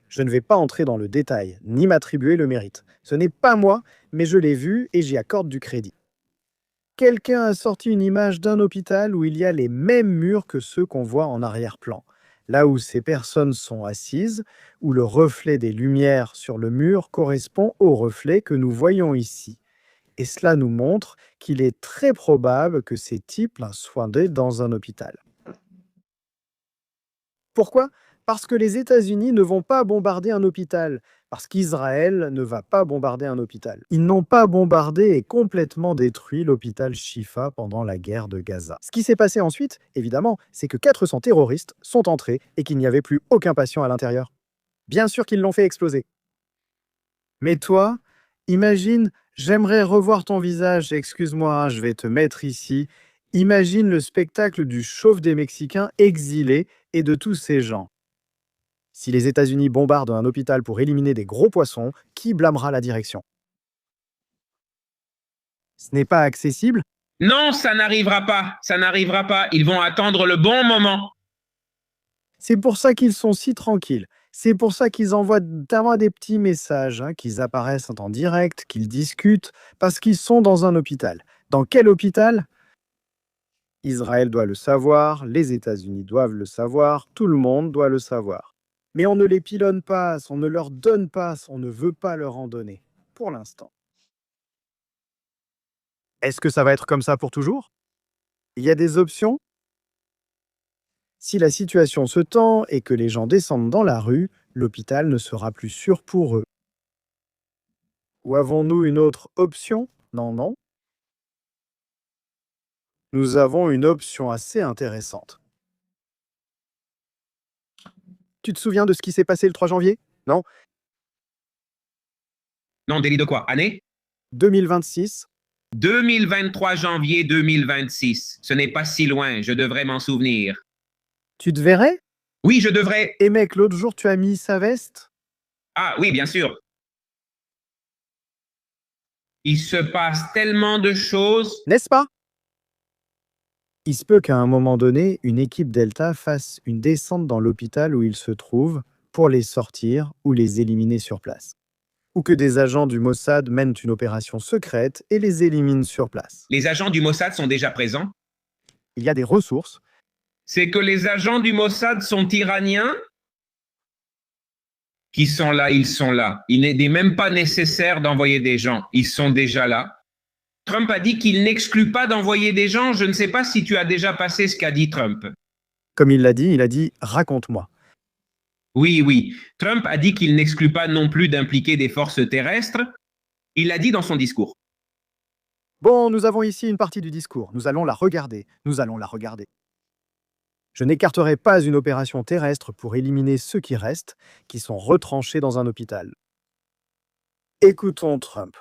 Je ne vais pas entrer dans le détail, ni m'attribuer le mérite. Ce n'est pas moi, mais je l'ai vu et j'y accorde du crédit. Quelqu'un a sorti une image d'un hôpital où il y a les mêmes murs que ceux qu'on voit en arrière-plan. Là où ces personnes sont assises, où le reflet des lumières sur le mur correspond au reflet que nous voyons ici. Et cela nous montre qu'il est très probable que ces types soient dans un hôpital. Pourquoi? Parce que les États-Unis ne vont pas bombarder un hôpital. Parce qu'Israël ne va pas bombarder un hôpital. Ils n'ont pas bombardé et complètement détruit l'hôpital Shifa pendant la guerre de Gaza. Ce qui s'est passé ensuite, évidemment, c'est que 400 terroristes sont entrés et qu'il n'y avait plus aucun patient à l'intérieur. Bien sûr qu'ils l'ont fait exploser. Mais toi, imagine, j'aimerais revoir ton visage, excuse-moi, je vais te mettre ici. Imagine le spectacle du chauve des Mexicains exilés et de tous ces gens. Si les États-Unis bombardent un hôpital pour éliminer des gros poissons, qui blâmera la direction? Ce n'est pas accessible? Non, ça n'arrivera pas. Ça n'arrivera pas. Ils vont attendre le bon moment. C'est pour ça qu'ils sont si tranquilles. C'est pour ça qu'ils envoient des petits messages, qu'ils apparaissent en direct, qu'ils discutent, parce qu'ils sont dans un hôpital. Dans quel hôpital? Israël doit le savoir, les États-Unis doivent le savoir, tout le monde doit le savoir. Mais on ne les pilonne pas, on ne leur donne pas, on ne veut pas leur en donner, pour l'instant. Est-ce que ça va être comme ça pour toujours? Il y a des options? Si la situation se tend et que les gens descendent dans la rue, l'hôpital ne sera plus sûr pour eux. Ou avons-nous une autre option? Non. Nous avons une option assez intéressante. Tu te souviens de ce qui s'est passé le 3 janvier? Non? Non, délit de quoi? Année? 2026. 2023 janvier 2026. Ce n'est pas si loin, je devrais m'en souvenir. Tu te verrais? Oui, je devrais. Et mec, l'autre jour, tu as mis sa veste? Ah oui, bien sûr. Il se passe tellement de choses. N'est-ce pas? Il se peut qu'à un moment donné, une équipe Delta fasse une descente dans l'hôpital où ils se trouvent pour les sortir ou les éliminer sur place. Ou que des agents du Mossad mènent une opération secrète et les éliminent sur place. Les agents du Mossad sont déjà présents. Il y a des ressources. C'est que les agents du Mossad sont iraniens? Qui sont là, ils sont là. Il n'est même pas nécessaire d'envoyer des gens. Ils sont déjà là. Trump a dit qu'il n'exclut pas d'envoyer des gens. Je ne sais pas si tu as déjà passé ce qu'a dit Trump. Comme il a dit « raconte-moi ». Oui. Trump a dit qu'il n'exclut pas non plus d'impliquer des forces terrestres. Il l'a dit dans son discours. Bon, nous avons ici une partie du discours. Nous allons la regarder. Je n'écarterai pas une opération terrestre pour éliminer ceux qui restent, qui sont retranchés dans un hôpital. Écoutons Trump.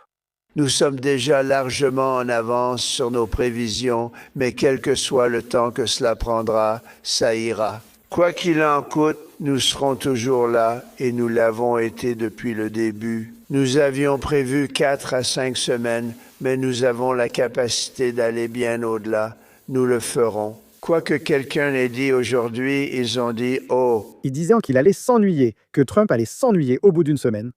Nous sommes déjà largement en avance sur nos prévisions, mais quel que soit le temps que cela prendra, ça ira. Quoi qu'il en coûte, nous serons toujours là et nous l'avons été depuis le début. Nous avions prévu 4 à 5 semaines, mais nous avons la capacité d'aller bien au-delà. Nous le ferons. Quoi que quelqu'un ait dit aujourd'hui, ils ont dit « Oh ». Il disait qu'il allait s'ennuyer, que Trump allait s'ennuyer au bout d'une semaine.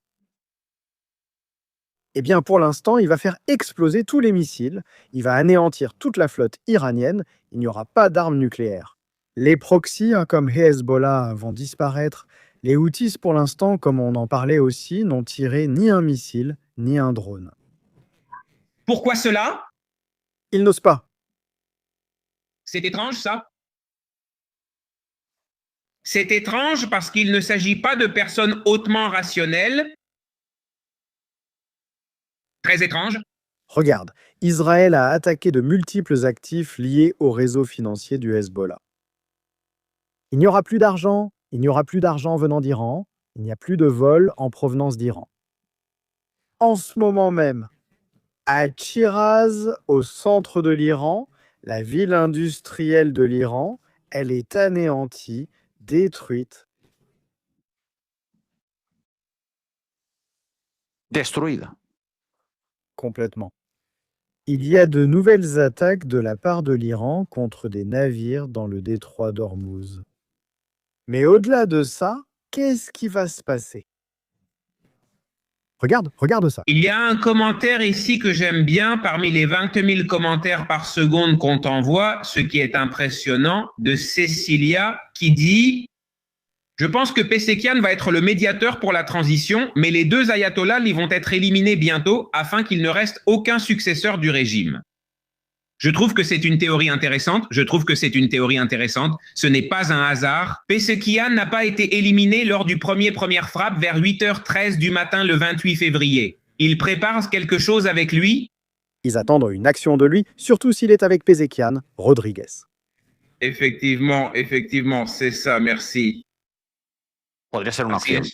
Eh bien, pour l'instant, il va faire exploser tous les missiles, il va anéantir toute la flotte iranienne, il n'y aura pas d'armes nucléaires. Les proxys, comme Hezbollah, vont disparaître. Les Houthis, pour l'instant, comme on en parlait aussi, n'ont tiré ni un missile, ni un drone. Pourquoi cela? Ils n'osent pas. C'est étrange, ça? C'est étrange parce qu'il ne s'agit pas de personnes hautement rationnelles. Très étrange. Regarde, Israël a attaqué de multiples actifs liés au réseau financier du Hezbollah. Il n'y aura plus d'argent venant d'Iran, il n'y a plus de vols en provenance d'Iran. En ce moment même, à Chiraz, au centre de l'Iran, la ville industrielle de l'Iran, elle est anéantie, détruite. Destruida. Complètement. Il y a de nouvelles attaques de la part de l'Iran contre des navires dans le détroit d'Ormuz. Mais au-delà de ça, qu'est-ce qui va se passer? Regarde ça. Il y a un commentaire ici que j'aime bien parmi les 20 000 commentaires par seconde qu'on t'envoie, ce qui est impressionnant, de Cecilia qui dit « Je pense que Pezeshkian va être le médiateur pour la transition, mais les deux ayatollahs ils vont être éliminés bientôt afin qu'il ne reste aucun successeur du régime. » Je trouve que c'est une théorie intéressante. Ce n'est pas un hasard. Pezeshkian n'a pas été éliminé lors du première frappe vers 8h13 du matin le 28 février. Il prépare quelque chose avec lui. Ils attendent une action de lui, surtout s'il est avec Pezeshkian, Rodriguez. Effectivement, c'est ça, merci. Podría ser una opción.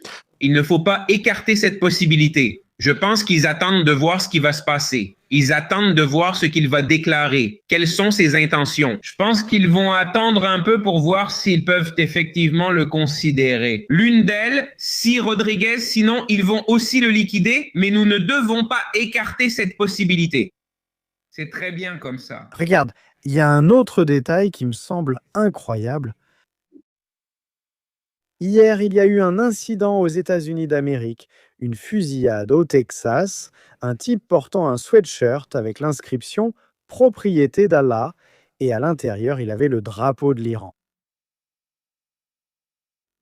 Il ne faut pas écarter cette possibilité. Je pense qu'ils attendent de voir ce qui va se passer. Ils attendent de voir ce qu'il va déclarer. Quelles sont ses intentions? Je pense qu'ils vont attendre un peu pour voir s'ils peuvent effectivement le considérer. L'une d'elles, si Rodriguez, sinon ils vont aussi le liquider, mais nous ne devons pas écarter cette possibilité. C'est très bien comme ça. Regarde, il y a un autre détail qui me semble incroyable. Hier, il y a eu un incident aux États-Unis d'Amérique, une fusillade au Texas, un type portant un sweatshirt avec l'inscription « Propriété d'Allah » et à l'intérieur, il avait le drapeau de l'Iran.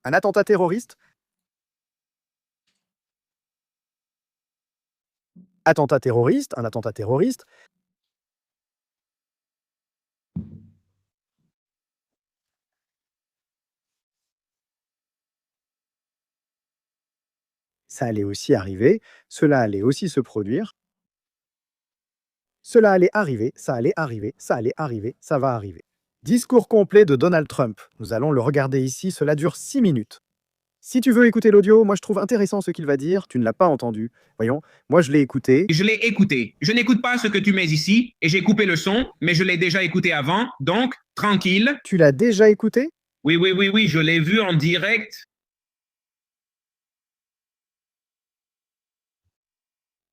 Un attentat terroriste? Attentat terroriste, un attentat terroriste. Ça allait aussi arriver, cela allait aussi se produire. Cela allait arriver, ça allait arriver, ça allait arriver, ça va arriver. Discours complet de Donald Trump. Nous allons le regarder ici, cela dure 6 minutes. Si tu veux écouter l'audio, moi je trouve intéressant ce qu'il va dire, tu ne l'as pas entendu. Voyons, moi je l'ai écouté. Je l'ai écouté. Je n'écoute pas ce que tu mets ici, et j'ai coupé le son, mais je l'ai déjà écouté avant, donc, tranquille. Tu l'as déjà écouté? Oui, je l'ai vu en direct.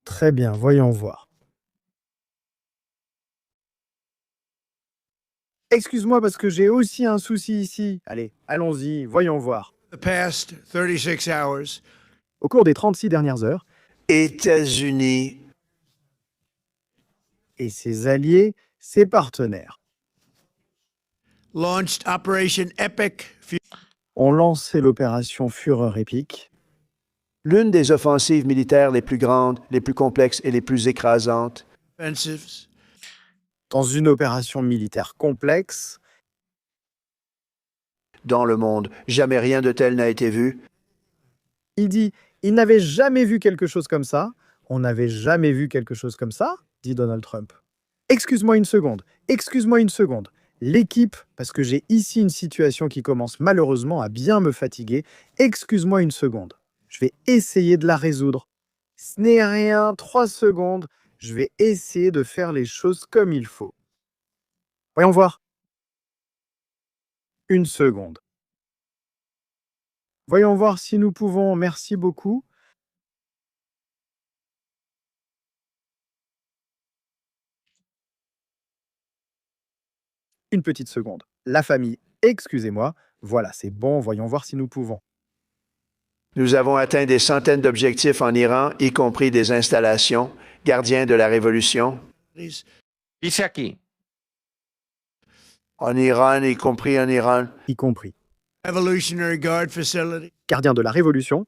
Très bien, voyons voir. Excuse-moi parce que j'ai aussi un souci ici. Allez, allons-y, voyons voir. The past 36 hours, Au cours des 36 dernières heures, États-Unis et ses alliés, ses partenaires, launched Operation Epic, ont lancé l'opération Fureur épique, l'une des offensives militaires les plus grandes, les plus complexes et les plus écrasantes. offensives dans une opération militaire complexe dans le monde. Jamais rien de tel n'a été vu. Il dit « Il n'avait jamais vu quelque chose comme ça. On n'avait jamais vu quelque chose comme ça », dit Donald Trump. Excuse-moi une seconde. L'équipe, parce que j'ai ici une situation qui commence malheureusement à bien me fatiguer. Excuse-moi une seconde. Je vais essayer de la résoudre. Ce n'est rien, 3 secondes. Je vais essayer de faire les choses comme il faut. Voyons voir. 1 seconde. Voyons voir si nous pouvons. Merci beaucoup. Une petite seconde. La famille, excusez-moi. Voilà, c'est bon. Voyons voir si nous pouvons. Nous avons atteint des centaines d'objectifs en Iran, y compris des installations, gardiens de la révolution. Dice aquí. En Iran, y compris en Iran. Y compris. Revolutionary Guard Facility. Gardiens de la Révolution.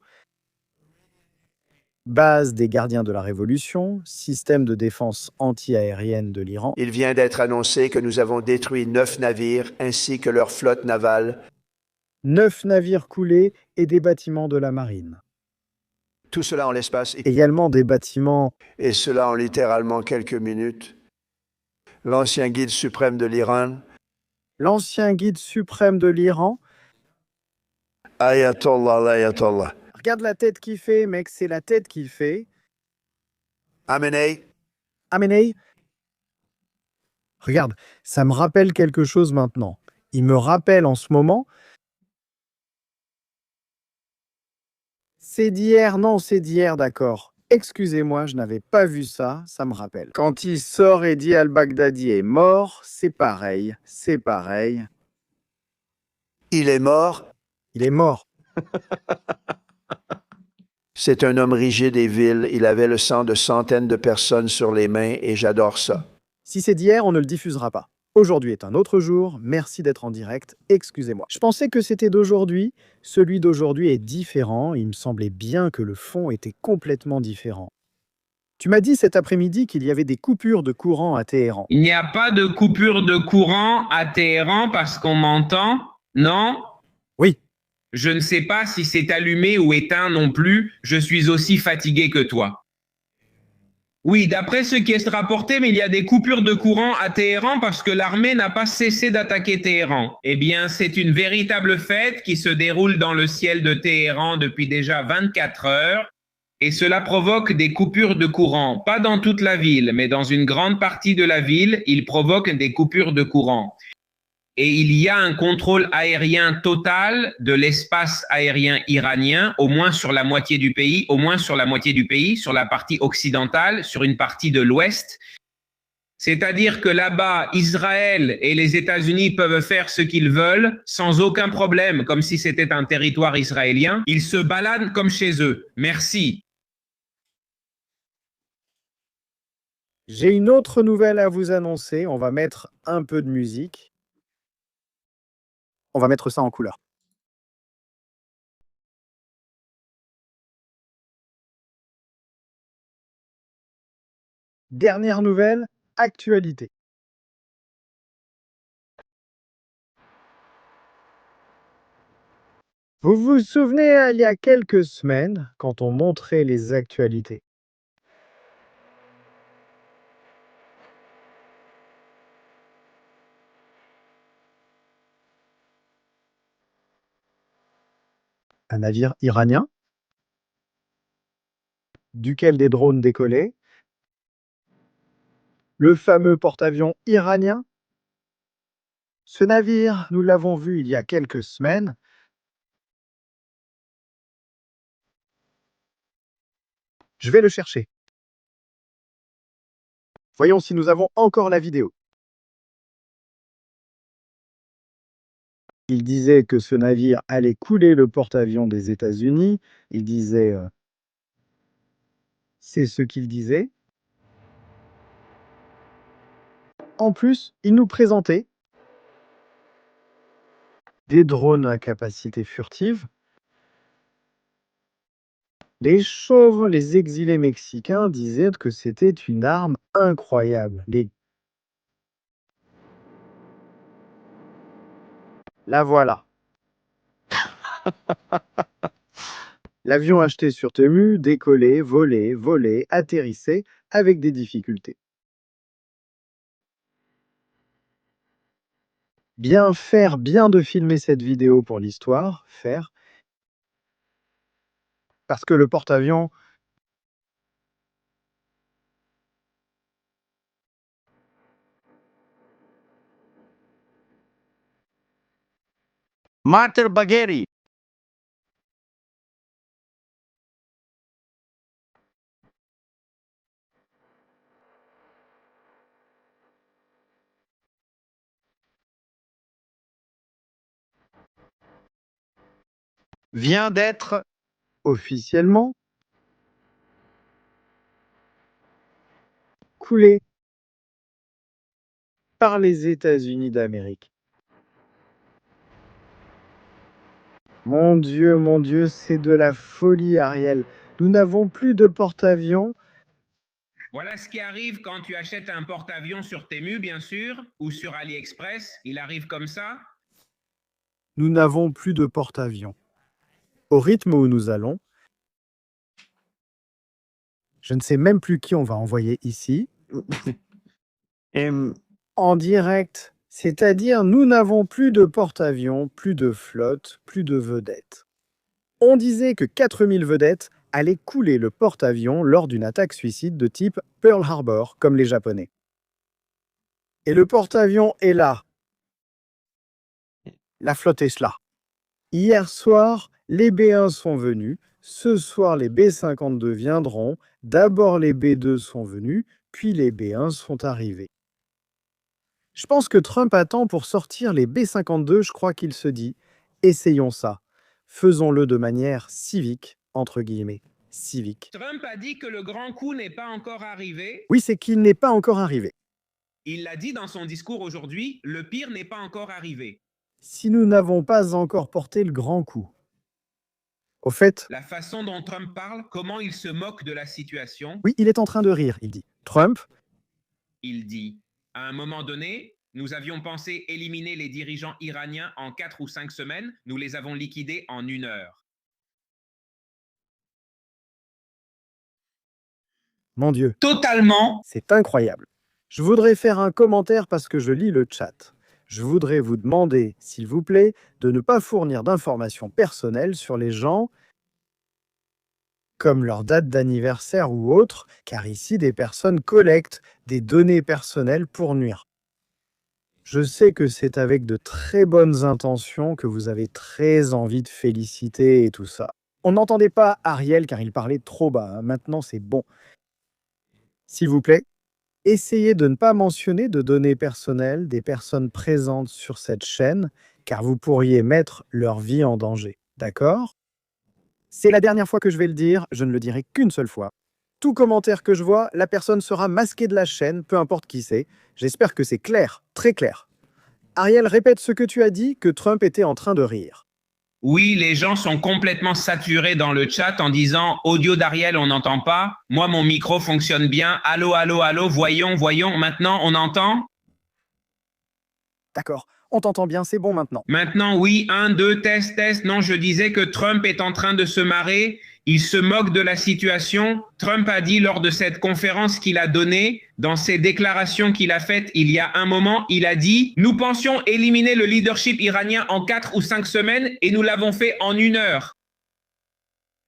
Base des gardiens de la Révolution. Système de défense anti-aérienne de l'Iran. Il vient d'être annoncé que nous avons détruit 9 navires ainsi que leur flotte navale. 9 navires coulés et des bâtiments de la marine. Tout cela en l'espace. Également des bâtiments. Et cela en littéralement quelques minutes. L'ancien guide suprême de l'Iran. L'ancien guide suprême de l'Iran. Ayatollah, l'Ayatollah. Regarde la tête qu'il fait, mec, c'est la tête qu'il fait. Khamenei. Regarde, ça me rappelle quelque chose maintenant. Il me rappelle en ce moment. C'est d'hier, non, c'est d'hier, d'accord. Excusez-moi, je n'avais pas vu ça, ça me rappelle. Quand il sort et dit Al-Baghdadi est mort, c'est pareil, c'est pareil. Il est mort. Il est mort. C'est un homme rigide et vil. Il avait le sang de centaines de personnes sur les mains et j'adore ça. Si c'est d'hier, on ne le diffusera pas. Aujourd'hui est un autre jour, merci d'être en direct, excusez-moi. Je pensais que c'était d'aujourd'hui, celui d'aujourd'hui est différent, il me semblait bien que le fond était complètement différent. Tu m'as dit cet après-midi qu'il y avait des coupures de courant à Téhéran. Il n'y a pas de coupure de courant à Téhéran parce qu'on m'entend, non? Oui. Je ne sais pas si c'est allumé ou éteint non plus, je suis aussi fatigué que toi. Oui, d'après ce qui est rapporté, mais il y a des coupures de courant à Téhéran parce que l'armée n'a pas cessé d'attaquer Téhéran. Eh bien, c'est une véritable fête qui se déroule dans le ciel de Téhéran depuis déjà 24 heures et cela provoque des coupures de courant. Pas dans toute la ville, mais dans une grande partie de la ville, il provoque des coupures de courant. Et il y a un contrôle aérien total de l'espace aérien iranien, au moins sur la moitié du pays, sur la partie occidentale, sur une partie de l'ouest. C'est-à-dire que là-bas, Israël et les États-Unis peuvent faire ce qu'ils veulent sans aucun problème, comme si c'était un territoire israélien. Ils se baladent comme chez eux. Merci. J'ai une autre nouvelle à vous annoncer. On va mettre un peu de musique. On va mettre ça en couleur. Dernière nouvelle, actualité. Vous vous souvenez, il y a quelques semaines, quand on montrait les actualités, un navire iranien, duquel des drones décollaient, le fameux porte-avions iranien. Ce navire, nous l'avons vu il y a quelques semaines. Je vais le chercher. Voyons si nous avons encore la vidéo. Il disait que ce navire allait couler le porte-avions des États-Unis. Il disait... c'est ce qu'il disait. En plus, il nous présentait des drones à capacité furtive. Les chauves, les exilés mexicains disaient que c'était une arme incroyable. La voilà. L'avion acheté sur Temu décollait, volait, atterrissait avec des difficultés. Bien de filmer cette vidéo pour l'histoire, parce que le porte-avions... Mater Bagheri. vient d'être officiellement coulé par les États-Unis d'Amérique. Mon Dieu, c'est de la folie, Ariel. Nous n'avons plus de porte-avions. Voilà ce qui arrive quand tu achètes un porte-avions sur Temu, bien sûr, ou sur AliExpress. Il arrive comme ça. Nous n'avons plus de porte-avions. Au rythme où nous allons, je ne sais même plus qui on va envoyer ici. En direct, c'est-à-dire nous n'avons plus de porte-avions, plus de flotte, plus de vedettes. On disait que 4000 vedettes allaient couler le porte-avions lors d'une attaque suicide de type Pearl Harbor, comme les Japonais. Et le porte-avions est là. La flotte est là. Hier soir, les B1 sont venus. Ce soir, les B-52 viendront. D'abord, les B2 sont venus, puis les B1 sont arrivés. Je pense que Trump attend pour sortir les B-52. Je crois qu'il se dit « Essayons ça. Faisons-le de manière civique, entre guillemets, civique. » Trump a dit que le grand coup n'est pas encore arrivé. Oui, c'est qu'il n'est pas encore arrivé. Il l'a dit dans son discours aujourd'hui, le pire n'est pas encore arrivé. Si nous n'avons pas encore porté le grand coup. Au fait... La façon dont Trump parle, comment il se moque de la situation. Oui, il est en train de rire, il dit. Trump... Il dit, à un moment donné, nous avions pensé éliminer les dirigeants iraniens en 4 ou 5 semaines, nous les avons liquidés en 1 heure. Mon Dieu. Totalement. C'est incroyable. Je voudrais faire un commentaire parce que je lis le chat. Je voudrais vous demander, s'il vous plaît, de ne pas fournir d'informations personnelles sur les gens, comme leur date d'anniversaire ou autre, car ici, des personnes collectent des données personnelles pour nuire. Je sais que c'est avec de très bonnes intentions que vous avez très envie de féliciter et tout ça. On n'entendait pas Ariel car il parlait trop bas. Maintenant, c'est bon. S'il vous plaît, Essayez de ne pas mentionner de données personnelles des personnes présentes sur cette chaîne, car vous pourriez mettre leur vie en danger. D'accord? C'est la dernière fois que je vais le dire, je ne le dirai qu'une seule fois. Tout commentaire que je vois, la personne sera masquée de la chaîne, peu importe qui c'est. J'espère que c'est clair, très clair. Ariel, répète ce que tu as dit, que Trump était en train de rire. Oui, les gens sont complètement saturés dans le chat en disant « Audio d'Ariel, on n'entend pas. Moi, mon micro fonctionne bien. Allô, allô, allô, voyons, voyons. Maintenant, on entend ?» D'accord, on t'entend bien, c'est bon maintenant. Maintenant, oui, 1, 2, test, test. Non, je disais que Trump est en train de se marrer. Il se moque de la situation. Trump a dit lors de cette conférence qu'il a donnée, dans ses déclarations qu'il a faites il y a un moment, il a dit « Nous pensions éliminer le leadership iranien en 4 ou 5 semaines et nous l'avons fait en 1 heure. »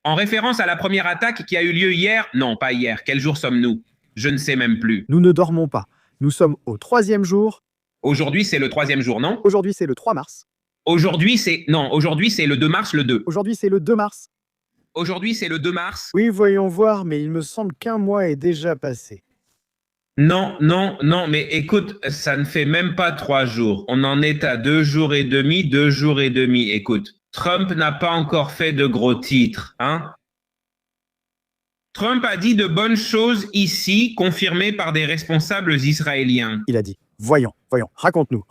En référence à la première attaque qui a eu lieu hier, non, pas hier, quel jour sommes-nous? Je ne sais même plus. Nous ne dormons pas. Nous sommes au 3e jour. Aujourd'hui, c'est le 3e jour, non? Aujourd'hui, c'est le 3 mars. Aujourd'hui, c'est... Non, aujourd'hui, c'est le 2 mars, le 2. Aujourd'hui, c'est le 2 mars. Aujourd'hui, c'est le 2 mars. Oui, voyons voir, mais il me semble qu'un mois est déjà passé. Non, non, non, mais écoute, ça ne fait même pas 3 jours. On en est à 2 jours et demi, 2 jours et demi. Écoute, Trump n'a pas encore fait de gros titres, hein? Trump a dit de bonnes choses ici, confirmées par des responsables israéliens. Il a dit, voyons, raconte-nous.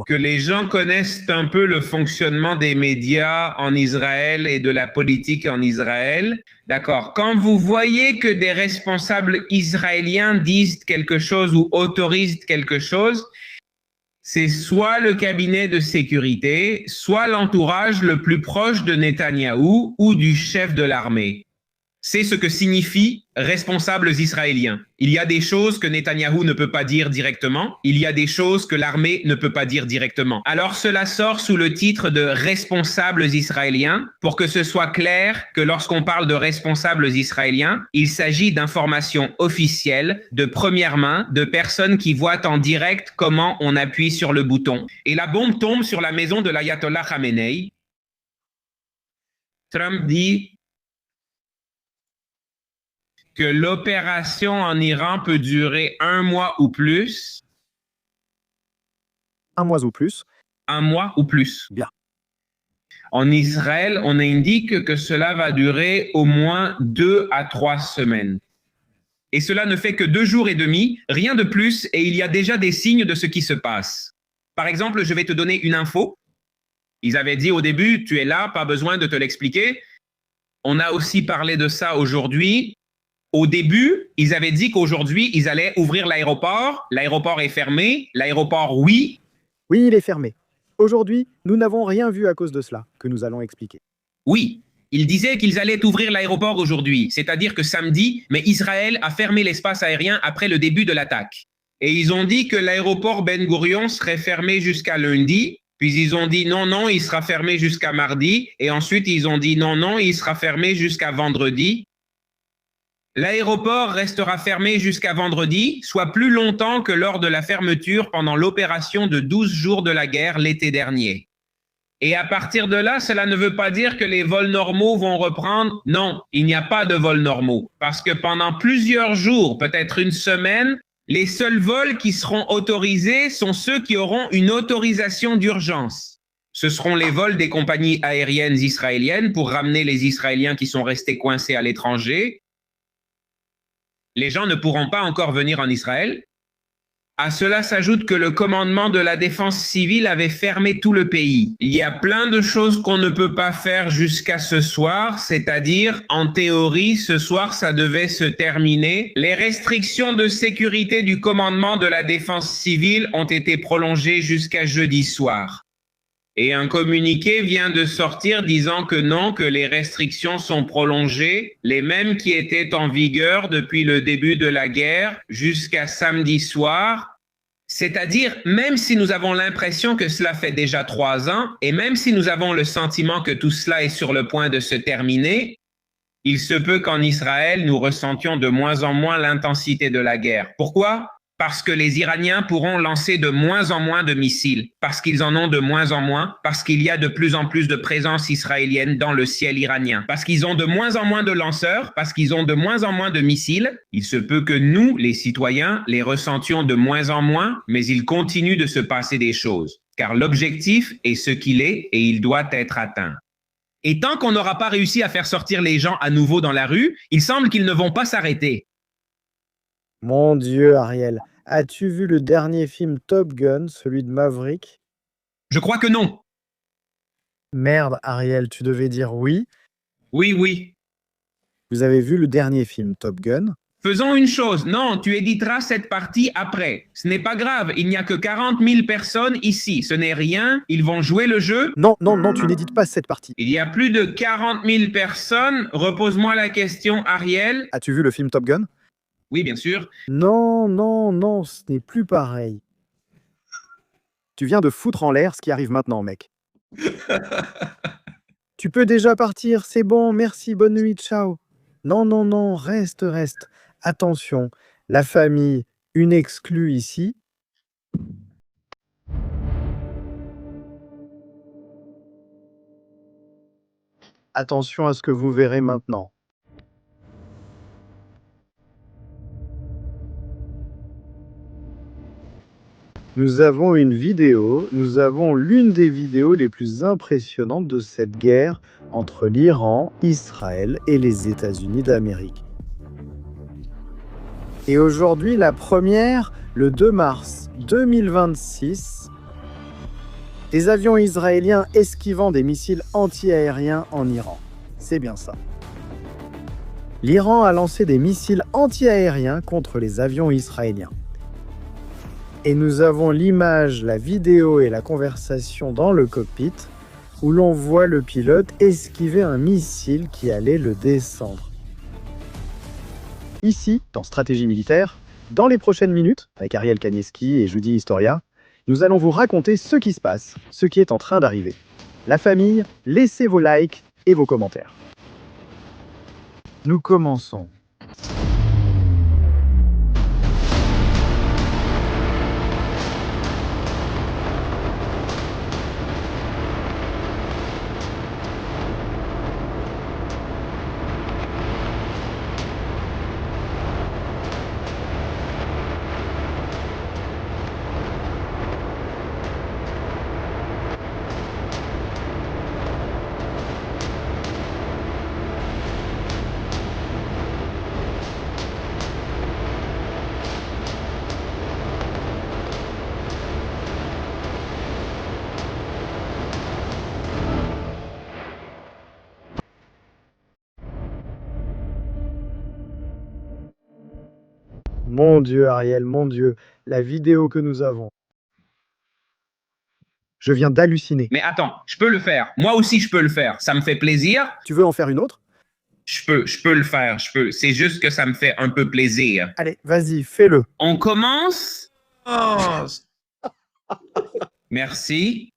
Que les gens connaissent un peu le fonctionnement des médias en Israël et de la politique en Israël. D'accord. Quand vous voyez que des responsables israéliens disent quelque chose ou autorisent quelque chose, c'est soit le cabinet de sécurité, soit l'entourage le plus proche de Netanyahou ou du chef de l'armée. C'est ce que signifient responsables israéliens. Il y a des choses que Netanyahou ne peut pas dire directement. Il y a des choses que l'armée ne peut pas dire directement. Alors cela sort sous le titre de responsables israéliens pour que ce soit clair que lorsqu'on parle de responsables israéliens, il s'agit d'informations officielles, de première main, de personnes qui voient en direct comment on appuie sur le bouton. Et la bombe tombe sur la maison de l'ayatollah Khamenei. Trump dit que l'opération en Iran peut durer 1 mois ou plus. 1 mois ou plus. 1 mois ou plus. Bien. En Israël, on indique que cela va durer au moins 2 à 3 semaines. Et cela ne fait que 2 jours et demi, rien de plus, et il y a déjà des signes de ce qui se passe. Par exemple, je vais te donner une info. Ils avaient dit au début, tu es là, pas besoin de te l'expliquer. On a aussi parlé de ça aujourd'hui. Au début, ils avaient dit qu'aujourd'hui, ils allaient ouvrir l'aéroport. L'aéroport est fermé. L'aéroport, oui. Oui, il est fermé. Aujourd'hui, nous n'avons rien vu à cause de cela, que nous allons expliquer. Oui, ils disaient qu'ils allaient ouvrir l'aéroport aujourd'hui, c'est-à-dire que samedi, mais Israël a fermé l'espace aérien après le début de l'attaque. Et ils ont dit que l'aéroport Ben Gurion serait fermé jusqu'à lundi. Puis ils ont dit non, non, il sera fermé jusqu'à mardi. Et ensuite, ils ont dit non, non, il sera fermé jusqu'à vendredi. L'aéroport restera fermé jusqu'à vendredi, soit plus longtemps que lors de la fermeture pendant l'opération de 12 jours de la guerre l'été dernier. Et à partir de là, cela ne veut pas dire que les vols normaux vont reprendre. Non, il n'y a pas de vols normaux. Parce que pendant plusieurs jours, peut-être 1 semaine, les seuls vols qui seront autorisés sont ceux qui auront une autorisation d'urgence. Ce seront les vols des compagnies aériennes israéliennes pour ramener les Israéliens qui sont restés coincés à l'étranger. Les gens ne pourront pas encore venir en Israël. À cela s'ajoute que le commandement de la défense civile avait fermé tout le pays. Il y a plein de choses qu'on ne peut pas faire jusqu'à ce soir, c'est-à-dire, en théorie, ce soir, ça devait se terminer. Les restrictions de sécurité du commandement de la défense civile ont été prolongées jusqu'à jeudi soir. Et un communiqué vient de sortir disant que non, que les restrictions sont prolongées, les mêmes qui étaient en vigueur depuis le début de la guerre jusqu'à samedi soir. C'est-à-dire, même si nous avons l'impression que cela fait déjà 3 ans, et même si nous avons le sentiment que tout cela est sur le point de se terminer, il se peut qu'en Israël, nous ressentions de moins en moins l'intensité de la guerre. Pourquoi ? parce que les Iraniens pourront lancer de moins en moins de missiles, parce qu'ils en ont de moins en moins, parce qu'il y a de plus en plus de présence israélienne dans le ciel iranien, parce qu'ils ont de moins en moins de lanceurs, parce qu'ils ont de moins en moins de missiles. Il se peut que nous, les citoyens, les ressentions de moins en moins, mais il continue de se passer des choses, car l'objectif est ce qu'il est et il doit être atteint. Et tant qu'on n'aura pas réussi à faire sortir les gens à nouveau dans la rue, il semble qu'ils ne vont pas s'arrêter. Mon Dieu, Ariel, as-tu vu le dernier film Top Gun, celui de Maverick? Je crois que non. Merde, Ariel, tu devais dire oui. Oui, oui. Vous avez vu le dernier film Top Gun? Faisons une chose. Non, tu éditeras cette partie après. Ce n'est pas grave. Il n'y a que 40 000 personnes ici. Ce n'est rien. Ils vont jouer le jeu. Non, non, non, tu n'édites pas cette partie. Il y a plus de 40 000 personnes. Repose-moi la question, Ariel. As-tu vu le film Top Gun? Oui, bien sûr. Non, non, non, ce n'est plus pareil. Tu viens de foutre en l'air ce qui arrive maintenant, mec. Tu peux déjà partir, c'est bon, merci, bonne nuit, ciao. Non, non, non, reste, reste. Attention, la famille, une exclue ici. Attention à ce que vous verrez maintenant. Nous avons une vidéo, nous avons l'une des vidéos les plus impressionnantes de cette guerre entre l'Iran, Israël et les États-Unis d'Amérique. Et aujourd'hui, la première, le 2 mars 2026, des avions israéliens esquivant des missiles anti-aériens en Iran. C'est bien ça. L'Iran a lancé des missiles anti-aériens contre les avions israéliens. Et nous avons l'image, la vidéo et la conversation dans le cockpit où l'on voit le pilote esquiver un missile qui allait le descendre. Ici, dans Stratégie militaire, dans les prochaines minutes, avec Ariel Kanievski et Judy Historia, nous allons vous raconter ce qui se passe, ce qui est en train d'arriver. La famille, laissez vos likes et vos commentaires. Nous commençons. Mon Dieu, Ariel, mon Dieu, la vidéo que nous avons. Je viens d'halluciner. Mais attends, je peux le faire. Moi aussi, je peux le faire. Ça me fait plaisir. Tu veux en faire une autre? Je peux le faire. C'est juste que ça me fait un peu plaisir. Allez, vas-y, fais-le. On commence. Oh. Merci.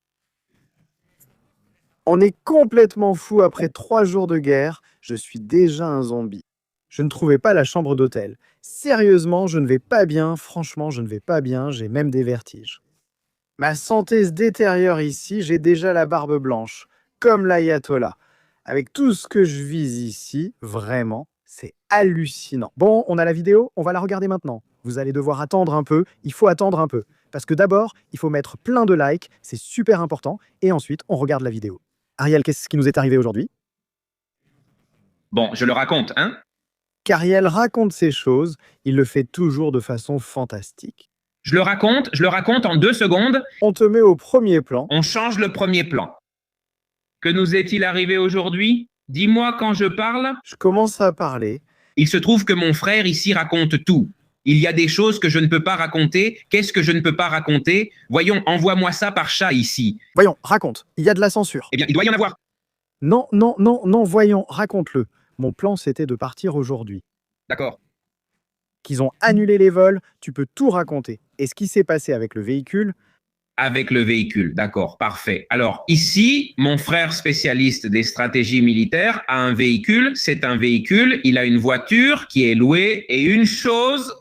On est complètement fou après 3 jours de guerre. Je suis déjà un zombie. Je ne trouvais pas la chambre d'hôtel. Sérieusement, je ne vais pas bien. Franchement, je ne vais pas bien. J'ai même des vertiges. Ma santé se détériore ici. J'ai déjà la barbe blanche, comme l'ayatollah. Avec tout ce que je vis ici, vraiment, c'est hallucinant. Bon, on a la vidéo, on va la regarder maintenant. Vous allez devoir attendre un peu. Il faut attendre un peu. Parce que d'abord, il faut mettre plein de likes. C'est super important. Et ensuite, on regarde la vidéo. Ariel, qu'est-ce qui nous est arrivé aujourd'hui? Bon, je le raconte, hein? Qu'Ariel raconte ces choses, il le fait toujours de façon fantastique. Je le raconte en 2 secondes. On te met au premier plan. On change le premier plan. Que nous est-il arrivé aujourd'hui? Dis-moi quand je parle. Je commence à parler. Il se trouve que mon frère ici raconte tout. Il y a des choses que je ne peux pas raconter. Qu'est-ce que je ne peux pas raconter? Voyons, envoie-moi ça par chat ici. Voyons, raconte. Il y a de la censure. Eh bien, il doit y en avoir. Non, non, non, non, voyons, raconte-le. Mon plan, c'était de partir aujourd'hui. D'accord. Qu'ils ont annulé les vols, tu peux tout raconter. Et ce qui s'est passé avec le véhicule? Avec le véhicule, d'accord, parfait. Alors, ici, mon frère spécialiste des stratégies militaires a un véhicule. C'est un véhicule, il a une voiture qui est louée et une chose...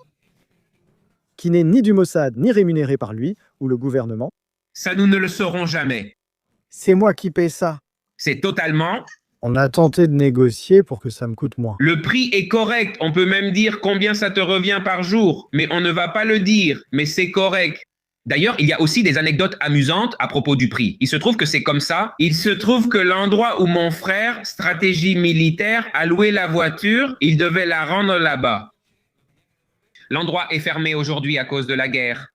qui n'est ni du Mossad ni rémunéré par lui ou le gouvernement. Ça, nous ne le saurons jamais. C'est moi qui paie ça. C'est totalement... On a tenté de négocier pour que ça me coûte moins. Le prix est correct. On peut même dire combien ça te revient par jour. Mais on ne va pas le dire. Mais c'est correct. D'ailleurs, il y a aussi des anecdotes amusantes à propos du prix. Il se trouve que c'est comme ça. Il se trouve que l'endroit où mon frère, stratégie militaire, a loué la voiture, il devait la rendre là-bas. L'endroit est fermé aujourd'hui à cause de la guerre.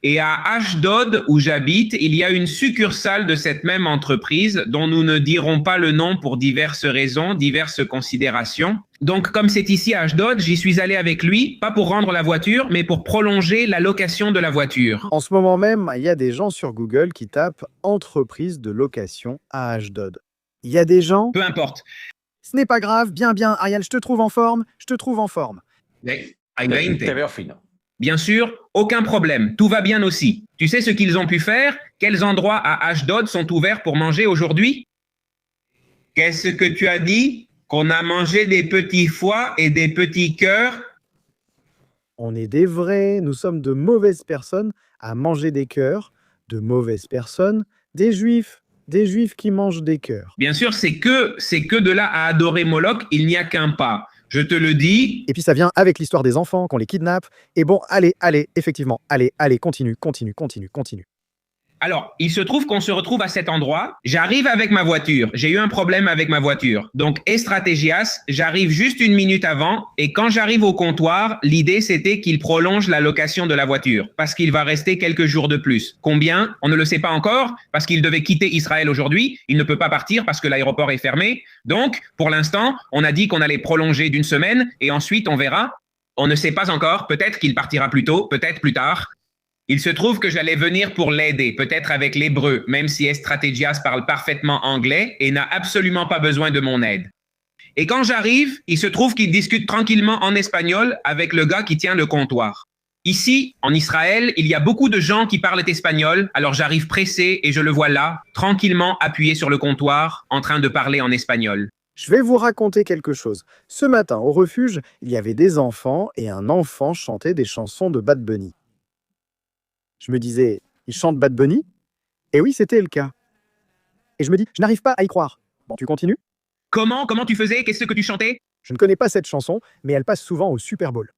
Et à Ashdod, où j'habite, il y a une succursale de cette même entreprise dont nous ne dirons pas le nom pour diverses raisons, diverses considérations. Donc, comme c'est ici à Ashdod, j'y suis allé avec lui, pas pour rendre la voiture, mais pour prolonger la location de la voiture. En ce moment même, il y a des gens sur Google qui tapent « entreprise de location à Ashdod ». Il y a des gens... Peu importe. Ce n'est pas grave, bien, Ariel, je te trouve en forme, Bien sûr, aucun problème, tout va bien aussi. Tu sais ce qu'ils ont pu faire? Quels endroits à Ashdod sont ouverts pour manger aujourd'hui? Qu'est-ce que tu as dit? Qu'on a mangé des petits foies et des petits cœurs? On est des vrais, nous sommes de mauvaises personnes à manger des cœurs, de mauvaises personnes, des juifs qui mangent des cœurs. Bien sûr, c'est que de là à adorer Moloch, il n'y a qu'un pas. Je te le dis. Et puis ça vient avec l'histoire des enfants, qu'on les kidnappe. Et bon, allez, effectivement, allez, continue. Alors, il se trouve qu'on se retrouve à cet endroit. J'arrive avec ma voiture. J'ai eu un problème avec ma voiture. Donc, Estratégias, j'arrive juste 1 minute avant. Et quand j'arrive au comptoir, l'idée, c'était qu'il prolonge la location de la voiture parce qu'il va rester quelques jours de plus. Combien? On ne le sait pas encore parce qu'il devait quitter Israël aujourd'hui. Il ne peut pas partir parce que l'aéroport est fermé. Donc, pour l'instant, on a dit qu'on allait prolonger d'1 semaine et ensuite, on verra. On ne sait pas encore. Peut-être qu'il partira plus tôt, peut-être plus tard. Il se trouve que j'allais venir pour l'aider, peut-être avec l'hébreu, même si Estratégias parle parfaitement anglais et n'a absolument pas besoin de mon aide. Et quand j'arrive, il se trouve qu'il discute tranquillement en espagnol avec le gars qui tient le comptoir. Ici, en Israël, il y a beaucoup de gens qui parlent espagnol, alors j'arrive pressé et je le vois là, tranquillement appuyé sur le comptoir, en train de parler en espagnol. Je vais vous raconter quelque chose. Ce matin, au refuge, il y avait des enfants et un enfant chantait des chansons de Bad Bunny. Je me disais, il chante Bad Bunny? Et oui, c'était le cas. Et je me dis, je n'arrive pas à y croire. Bon, tu continues? Comment tu faisais? Qu'est-ce que tu chantais? Je ne connais pas cette chanson, mais elle passe souvent au Super Bowl.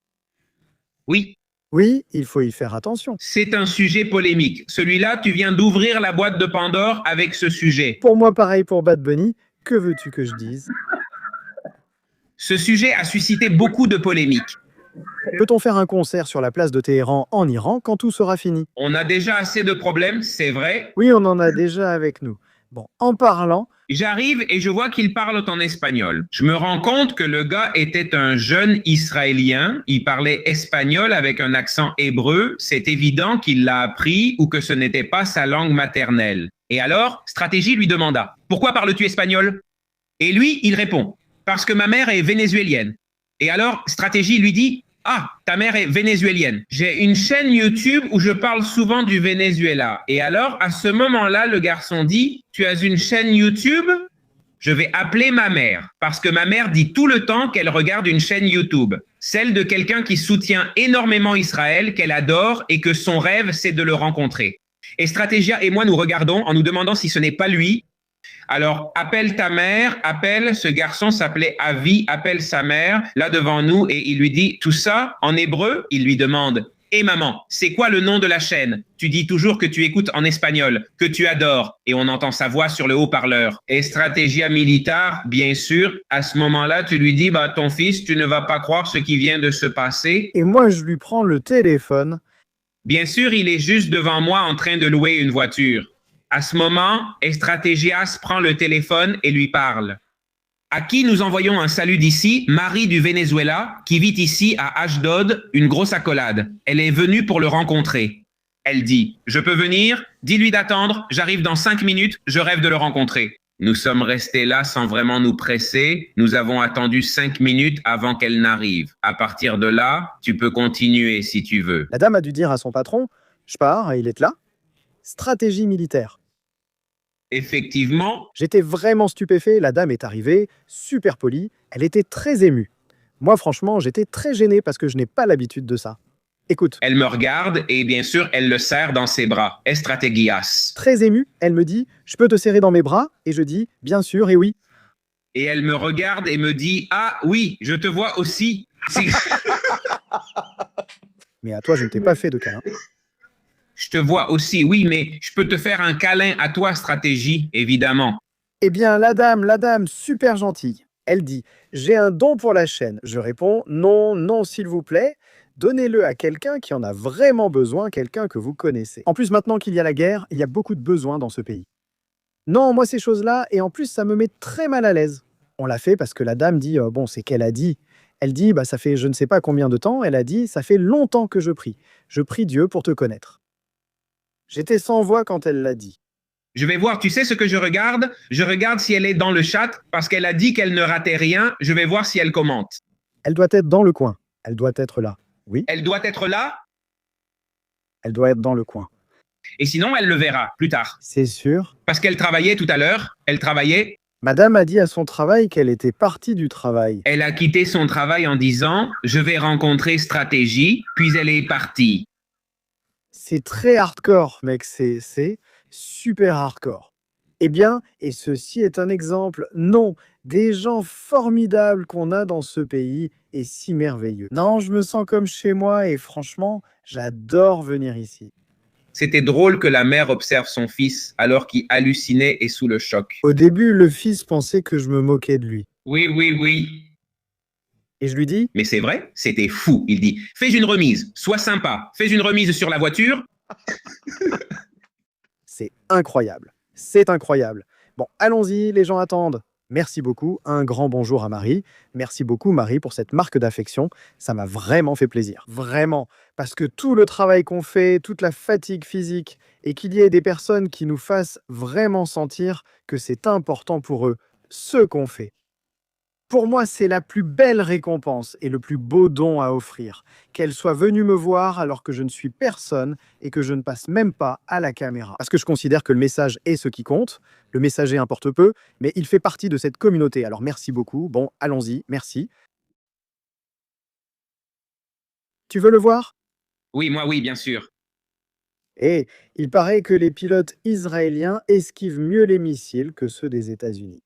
Oui. Oui, il faut y faire attention. C'est un sujet polémique. Celui-là, tu viens d'ouvrir la boîte de Pandore avec ce sujet. Pour moi, pareil pour Bad Bunny. Que veux-tu que je dise? Ce sujet a suscité beaucoup de polémiques. Peut-on faire un concert sur la place de Téhéran en Iran quand tout sera fini? On a déjà assez de problèmes, c'est vrai. Oui, on en a déjà avec nous. Bon, en parlant... J'arrive et je vois qu'il parle en espagnol. Je me rends compte que le gars était un jeune Israélien. Il parlait espagnol avec un accent hébreu. C'est évident qu'il l'a appris ou que ce n'était pas sa langue maternelle. Et alors, Stratégie lui demanda « Pourquoi parles-tu espagnol ?» Et lui, il répond « Parce que ma mère est vénézuélienne. » Et alors, Stratégie lui dit « Ah, ta mère est vénézuélienne. J'ai une chaîne YouTube où je parle souvent du Venezuela. » Et alors, à ce moment-là, le garçon dit « Tu as une chaîne YouTube ? Je vais appeler ma mère. » Parce que ma mère dit tout le temps qu'elle regarde une chaîne YouTube. Celle de quelqu'un qui soutient énormément Israël, qu'elle adore et que son rêve, c'est de le rencontrer. Et Stratégia et moi, nous regardons en nous demandant si ce n'est pas lui. Alors, appelle ta mère, appelle, ce garçon s'appelait Avi, appelle sa mère, là devant nous, et il lui dit tout ça en hébreu. Il lui demande « Et maman, c'est quoi le nom de la chaîne? Tu dis toujours que tu écoutes en espagnol, que tu adores. » Et on entend sa voix sur le haut-parleur. Et Stratégia Militar, bien sûr, à ce moment-là, tu lui dis « Ton fils, tu ne vas pas croire ce qui vient de se passer. » Et moi, je lui prends le téléphone. Bien sûr, il est juste devant moi en train de louer une voiture. À ce moment, Estratégias prend le téléphone et lui parle. À qui nous envoyons un salut d'ici, Marie du Venezuela, qui vit ici à Ashdod, une grosse accolade. Elle est venue pour le rencontrer. Elle dit « Je peux venir? Dis-lui d'attendre, j'arrive dans 5 minutes, je rêve de le rencontrer. » Nous sommes restés là sans vraiment nous presser. Nous avons attendu 5 minutes avant qu'elle n'arrive. À partir de là, tu peux continuer si tu veux. La dame a dû dire à son patron « Je pars, il est là. » Stratégie militaire. Effectivement. J'étais vraiment stupéfait, la dame est arrivée, super polie, elle était très émue. Moi franchement, j'étais très gêné parce que je n'ai pas l'habitude de ça. Écoute. Elle me regarde et bien sûr, elle le serre dans ses bras. Estrategias. Très émue, elle me dit « Je peux te serrer dans mes bras ?» Et je dis « Bien sûr, et oui. » Et elle me regarde et me dit « Ah oui, je te vois aussi. » Mais à toi, je ne t'ai pas fait de câlin. Je te vois aussi, oui, mais je peux te faire un câlin à toi, stratégie, évidemment. Eh bien, la dame, super gentille. Elle dit « J'ai un don pour la chaîne. » Je réponds « Non, non, s'il vous plaît. Donnez-le à quelqu'un qui en a vraiment besoin, quelqu'un que vous connaissez. En plus, maintenant qu'il y a la guerre, il y a beaucoup de besoins dans ce pays. Non, moi, ces choses-là, et en plus, ça me met très mal à l'aise. On l'a fait parce que la dame dit « Bon, c'est qu'elle a dit. » Elle dit « Ça fait je ne sais pas combien de temps. » Elle a dit « Ça fait longtemps que je prie. Je prie Dieu pour te connaître. » J'étais sans voix quand elle l'a dit. Je vais voir, tu sais ce que je regarde? Je regarde si elle est dans le chat parce qu'elle a dit qu'elle ne ratait rien. Je vais voir si elle commente. Elle doit être dans le coin. Elle doit être là. Oui. Elle doit être là? Elle doit être dans le coin. Et sinon, elle le verra plus tard. C'est sûr. Parce qu'elle travaillait tout à l'heure. Elle travaillait. Madame a dit à son travail qu'elle était partie du travail. Elle a quitté son travail en disant « Je vais rencontrer stratégie », puis elle est partie. C'est très hardcore, mec. C'est super hardcore. Eh bien, et ceci est un exemple, non, des gens formidables qu'on a dans ce pays et si merveilleux. Non, je me sens comme chez moi et franchement, j'adore venir ici. C'était drôle que la mère observe son fils alors qu'il hallucinait et sous le choc. Au début, le fils pensait que je me moquais de lui. Oui, oui, oui. Et je lui dis « Mais c'est vrai, c'était fou. Il dit « Fais une remise, sois sympa. Fais une remise sur la voiture. » C'est incroyable. C'est incroyable. Bon, allons-y, les gens attendent. Merci beaucoup. Un grand bonjour à Marie. Merci beaucoup, Marie, pour cette marque d'affection. Ça m'a vraiment fait plaisir. Vraiment. Parce que tout le travail qu'on fait, toute la fatigue physique, et qu'il y ait des personnes qui nous fassent vraiment sentir que c'est important pour eux, ce qu'on fait. Pour moi, c'est la plus belle récompense et le plus beau don à offrir. Qu'elle soit venue me voir alors que je ne suis personne et que je ne passe même pas à la caméra. Parce que je considère que le message est ce qui compte. Le messager importe peu, mais il fait partie de cette communauté. Alors merci beaucoup. Bon, allons-y, merci. Tu veux le voir? Oui, moi oui, bien sûr. Et il paraît que les pilotes israéliens esquivent mieux les missiles que ceux des États-Unis.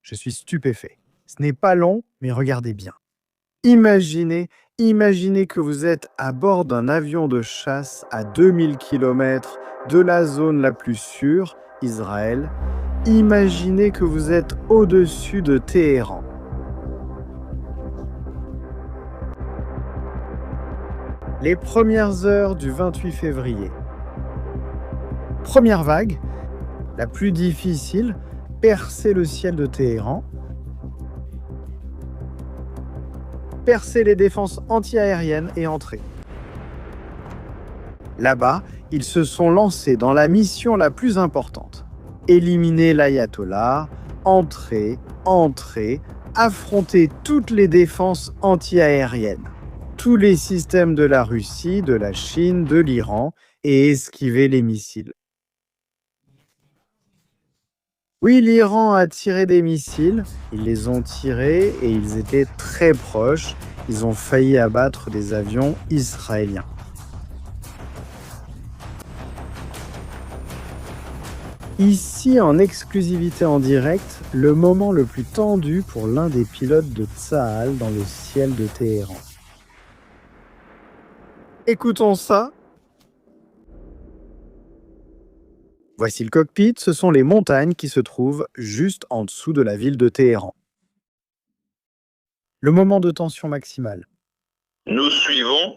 Je suis stupéfait. Ce n'est pas long, mais regardez bien. Imaginez que vous êtes à bord d'un avion de chasse à 2000 km de la zone la plus sûre, Israël. Imaginez que vous êtes au-dessus de Téhéran. Les premières heures du 28 février. Première vague, la plus difficile, percer le ciel de Téhéran, percer les défenses antiaériennes et entrer. Là-bas, ils se sont lancés dans la mission la plus importante. Éliminer l'ayatollah, entrer, affronter toutes les défenses antiaériennes, tous les systèmes de la Russie, de la Chine, de l'Iran, et esquiver les missiles. Oui, l'Iran a tiré des missiles, ils les ont tirés et ils étaient très proches. Ils ont failli abattre des avions israéliens. Ici, en exclusivité en direct, le moment le plus tendu pour l'un des pilotes de Tsahal dans le ciel de Téhéran. Écoutons ça. Voici le cockpit, ce sont les montagnes qui se trouvent juste en dessous de la ville de Téhéran. Le moment de tension maximale. Nous suivons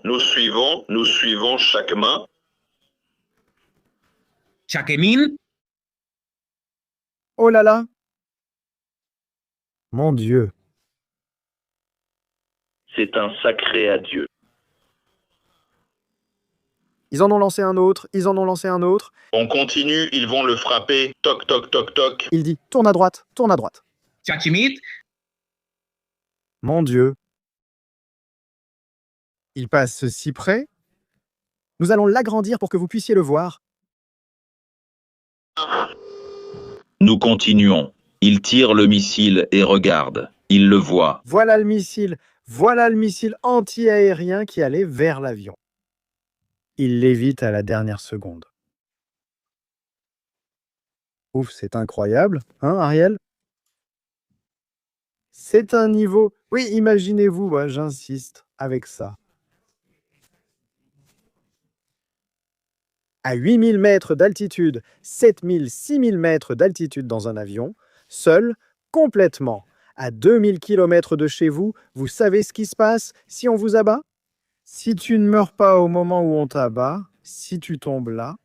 chaque main. Chaque émine. Oh là là! Mon Dieu! C'est un sacré adieu. Ils en ont lancé un autre, ils en ont lancé un autre. On continue, ils vont le frapper. Toc, toc, toc, toc. Il dit, tourne à droite, tourne à droite. Chachimit. Mon Dieu. Il passe si près. Nous allons l'agrandir pour que vous puissiez le voir. Nous continuons. Il tire le missile et regarde. Il le voit. Voilà le missile. Voilà le missile anti-aérien qui allait vers l'avion. Il l'évite à la dernière seconde. Ouf, c'est incroyable, hein, Ariel? C'est un niveau... Oui, imaginez-vous, ouais, j'insiste, avec ça. À 8000 mètres d'altitude, 7000, 6000 mètres d'altitude dans un avion, seul, complètement, à 2000 km de chez vous, vous savez ce qui se passe si on vous abat? Si tu ne meurs pas au moment où on t'abat, si tu tombes là,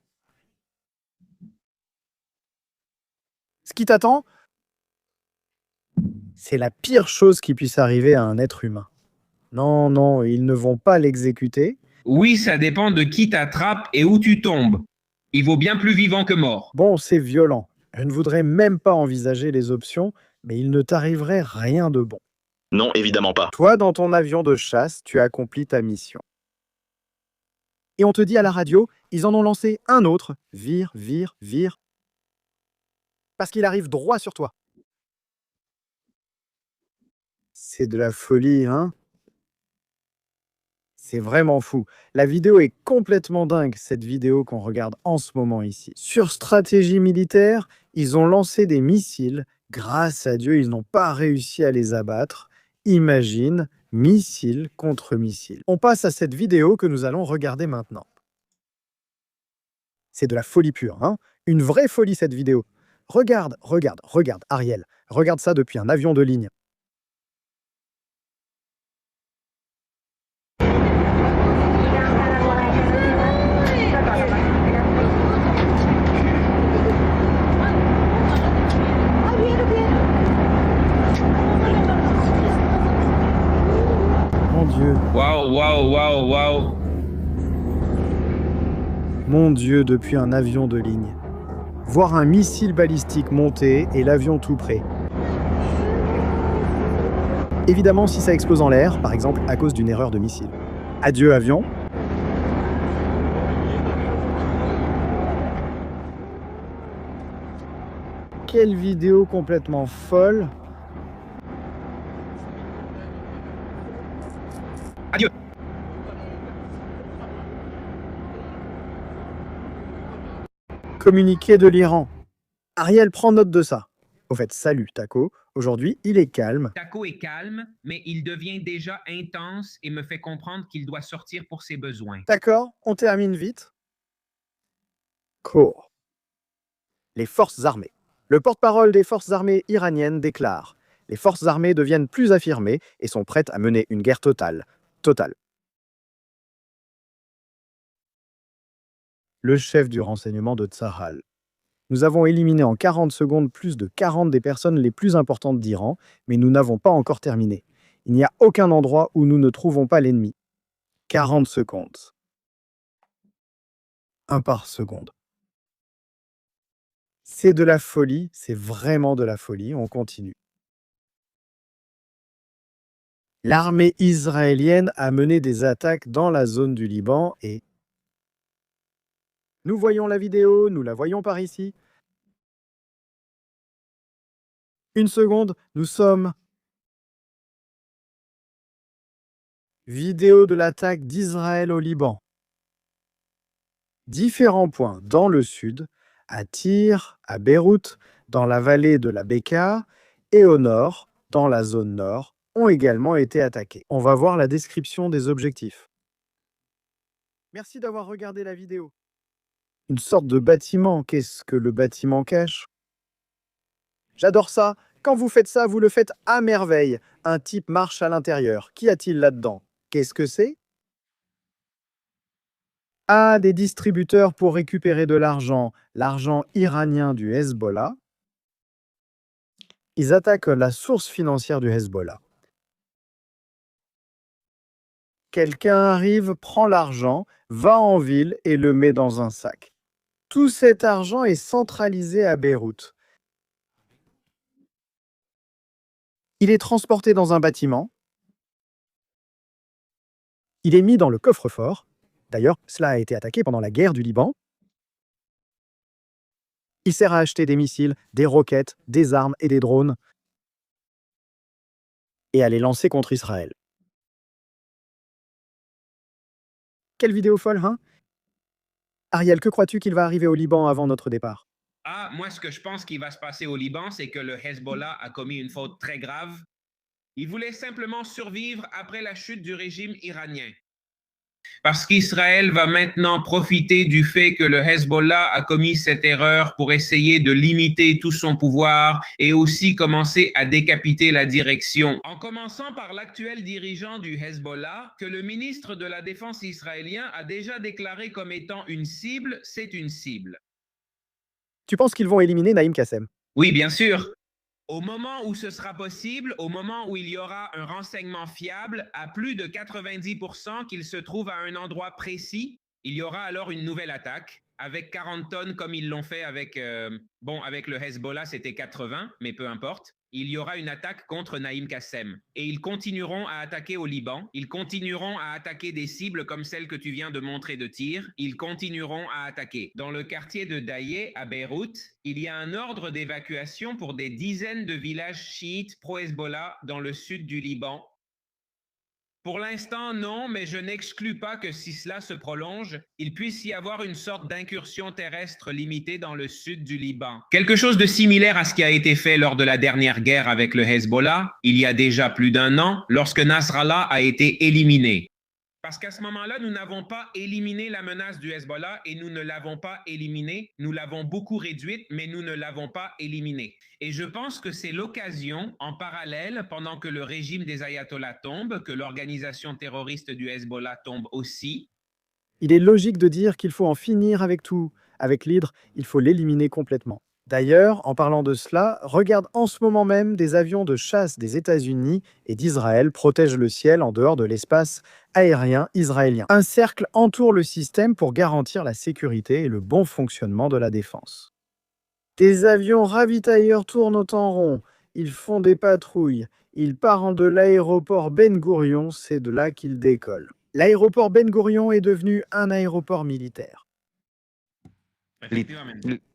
ce qui t'attend, c'est la pire chose qui puisse arriver à un être humain. Non, non, ils ne vont pas l'exécuter. Oui, ça dépend de qui t'attrape et où tu tombes. Il vaut bien plus vivant que mort. Bon, c'est violent. Je ne voudrais même pas envisager les options, mais il ne t'arriverait rien de bon. Non, évidemment pas. Toi, dans ton avion de chasse, tu accomplis ta mission. Et on te dit à la radio, ils en ont lancé un autre. Vire, vire, vire. Parce qu'il arrive droit sur toi. C'est de la folie, hein? C'est vraiment fou. La vidéo est complètement dingue, cette vidéo qu'on regarde en ce moment ici. Sur stratégie militaire, ils ont lancé des missiles. Grâce à Dieu, ils n'ont pas réussi à les abattre. Imagine, missile contre missile. On passe à cette vidéo que nous allons regarder maintenant. C'est de la folie pure, hein? Une vraie folie, cette vidéo. Regarde, regarde, regarde, Ariel. Regarde ça depuis un avion de ligne. Mon Dieu. Waouh, waouh, waouh, waouh. Mon Dieu, depuis un avion de ligne. Voir un missile balistique monter et l'avion tout près. Évidemment, si ça explose en l'air, par exemple à cause d'une erreur de missile. Adieu avion. Quelle vidéo complètement folle. Adieu. Communiqué de l'Iran. Ariel, prends note de ça. Au fait, salut Taco. Aujourd'hui, il est calme. Taco est calme, mais il devient déjà intense et me fait comprendre qu'il doit sortir pour ses besoins. D'accord, on termine vite. Cours. Les forces armées. Le porte-parole des forces armées iraniennes déclare « Les forces armées deviennent plus affirmées et sont prêtes à mener une guerre totale. Totale. » Le chef du renseignement de Tsahal. Nous avons éliminé en 40 secondes plus de 40 des personnes les plus importantes d'Iran, mais nous n'avons pas encore terminé. Il n'y a aucun endroit où nous ne trouvons pas l'ennemi. 40 secondes. 1 par seconde. C'est de la folie, c'est vraiment de la folie, on continue. L'armée israélienne a mené des attaques dans la zone du Liban et... Nous voyons la vidéo, nous la voyons par ici. Une seconde, nous sommes... Vidéo de l'attaque d'Israël au Liban. Différents points dans le sud, à Tyr, à Beyrouth, dans la vallée de la Bekaa et au nord, dans la zone nord, ont également été attaqués. On va voir la description des objectifs. Merci d'avoir regardé la vidéo. Une sorte de bâtiment, qu'est-ce que le bâtiment cache? J'adore ça. Quand vous faites ça, vous le faites à merveille. Un type marche à l'intérieur. Qu'y a-t-il là-dedans? Qu'est-ce que c'est? Ah, des distributeurs pour récupérer de l'argent iranien du Hezbollah. Ils attaquent la source financière du Hezbollah. Quelqu'un arrive, prend l'argent, va en ville et le met dans un sac. Tout cet argent est centralisé à Beyrouth. Il est transporté dans un bâtiment. Il est mis dans le coffre-fort. D'ailleurs, cela a été attaqué pendant la guerre du Liban. Il sert à acheter des missiles, des roquettes, des armes et des drones et à les lancer contre Israël. Quelle vidéo folle, hein? Ariel, que crois-tu qu'il va arriver au Liban avant notre départ? Ah, moi, ce que je pense qu'il va se passer au Liban, c'est que le Hezbollah a commis une faute très grave. Il voulait simplement survivre après la chute du régime iranien. Parce qu'Israël va maintenant profiter du fait que le Hezbollah a commis cette erreur pour essayer de limiter tout son pouvoir et aussi commencer à décapiter la direction. En commençant par l'actuel dirigeant du Hezbollah, que le ministre de la Défense israélien a déjà déclaré comme étant une cible, c'est une cible. Tu penses qu'ils vont éliminer Naïm Kassem? Oui, bien sûr. Au moment où ce sera possible, au moment où il y aura un renseignement fiable, à plus de 90% qu'il se trouve à un endroit précis, il y aura alors une nouvelle attaque avec 40 tonnes comme ils l'ont fait avec, avec le Hezbollah, c'était 80, mais peu importe. Il y aura une attaque contre Naïm Kassem. Et ils continueront à attaquer au Liban. Ils continueront à attaquer des cibles comme celle que tu viens de montrer de tir. Ils continueront à attaquer. Dans le quartier de Daïeh, à Beyrouth, il y a un ordre d'évacuation pour des dizaines de villages chiites pro-Hezbollah dans le sud du Liban. Pour l'instant, non, mais je n'exclus pas que si cela se prolonge, il puisse y avoir une sorte d'incursion terrestre limitée dans le sud du Liban. Quelque chose de similaire à ce qui a été fait lors de la dernière guerre avec le Hezbollah, il y a déjà plus d'1 an, lorsque Nasrallah a été éliminé. Parce qu'à ce moment-là, nous n'avons pas éliminé la menace du Hezbollah et nous ne l'avons pas éliminée. Nous l'avons beaucoup réduite, mais nous ne l'avons pas éliminée. Et je pense que c'est l'occasion, en parallèle, pendant que le régime des ayatollahs tombe, que l'organisation terroriste du Hezbollah tombe aussi. Il est logique de dire qu'il faut en finir avec tout. Avec l'hydre, il faut l'éliminer complètement. D'ailleurs, en parlant de cela, regarde en ce moment même des avions de chasse des États-Unis et d'Israël protègent le ciel en dehors de l'espace aérien israélien. Un cercle entoure le système pour garantir la sécurité et le bon fonctionnement de la défense. Des avions ravitailleurs tournent au temps rond, ils font des patrouilles, ils partent de l'aéroport Ben Gourion, c'est de là qu'ils décollent. L'aéroport Ben Gourion est devenu un aéroport militaire.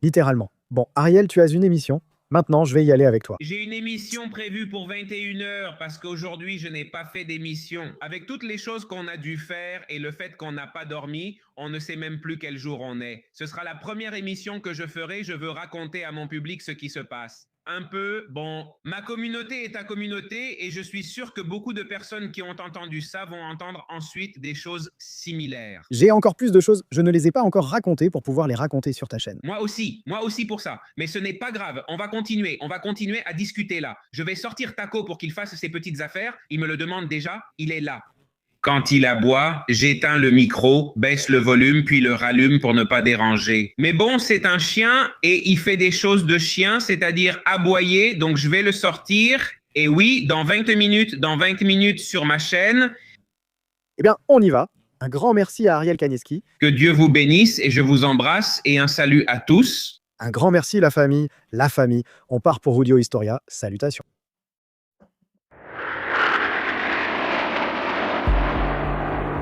Littéralement. Bon, Ariel, tu as une émission. Maintenant, je vais y aller avec toi. J'ai une émission prévue pour 21h parce qu'aujourd'hui, je n'ai pas fait d'émission. Avec toutes les choses qu'on a dû faire et le fait qu'on n'a pas dormi, on ne sait même plus quel jour on est. Ce sera la première émission que je ferai. Je veux raconter à mon public ce qui se passe. Un peu, ma communauté est ta communauté et je suis sûr que beaucoup de personnes qui ont entendu ça vont entendre ensuite des choses similaires. J'ai encore plus de choses, je ne les ai pas encore racontées pour pouvoir les raconter sur ta chaîne. Moi aussi pour ça. Mais ce n'est pas grave, on va continuer à discuter là. Je vais sortir Taco pour qu'il fasse ses petites affaires, il me le demande déjà, il est là. Quand il aboie, j'éteins le micro, baisse le volume, puis le rallume pour ne pas déranger. Mais bon, c'est un chien et il fait des choses de chien, c'est-à-dire aboyer, donc je vais le sortir. Et oui, dans 20 minutes sur ma chaîne. Eh bien, on y va. Un grand merci à Ariel Kanieski. Que Dieu vous bénisse et je vous embrasse et un salut à tous. Un grand merci la famille. On part pour Rudio Historia. Salutations.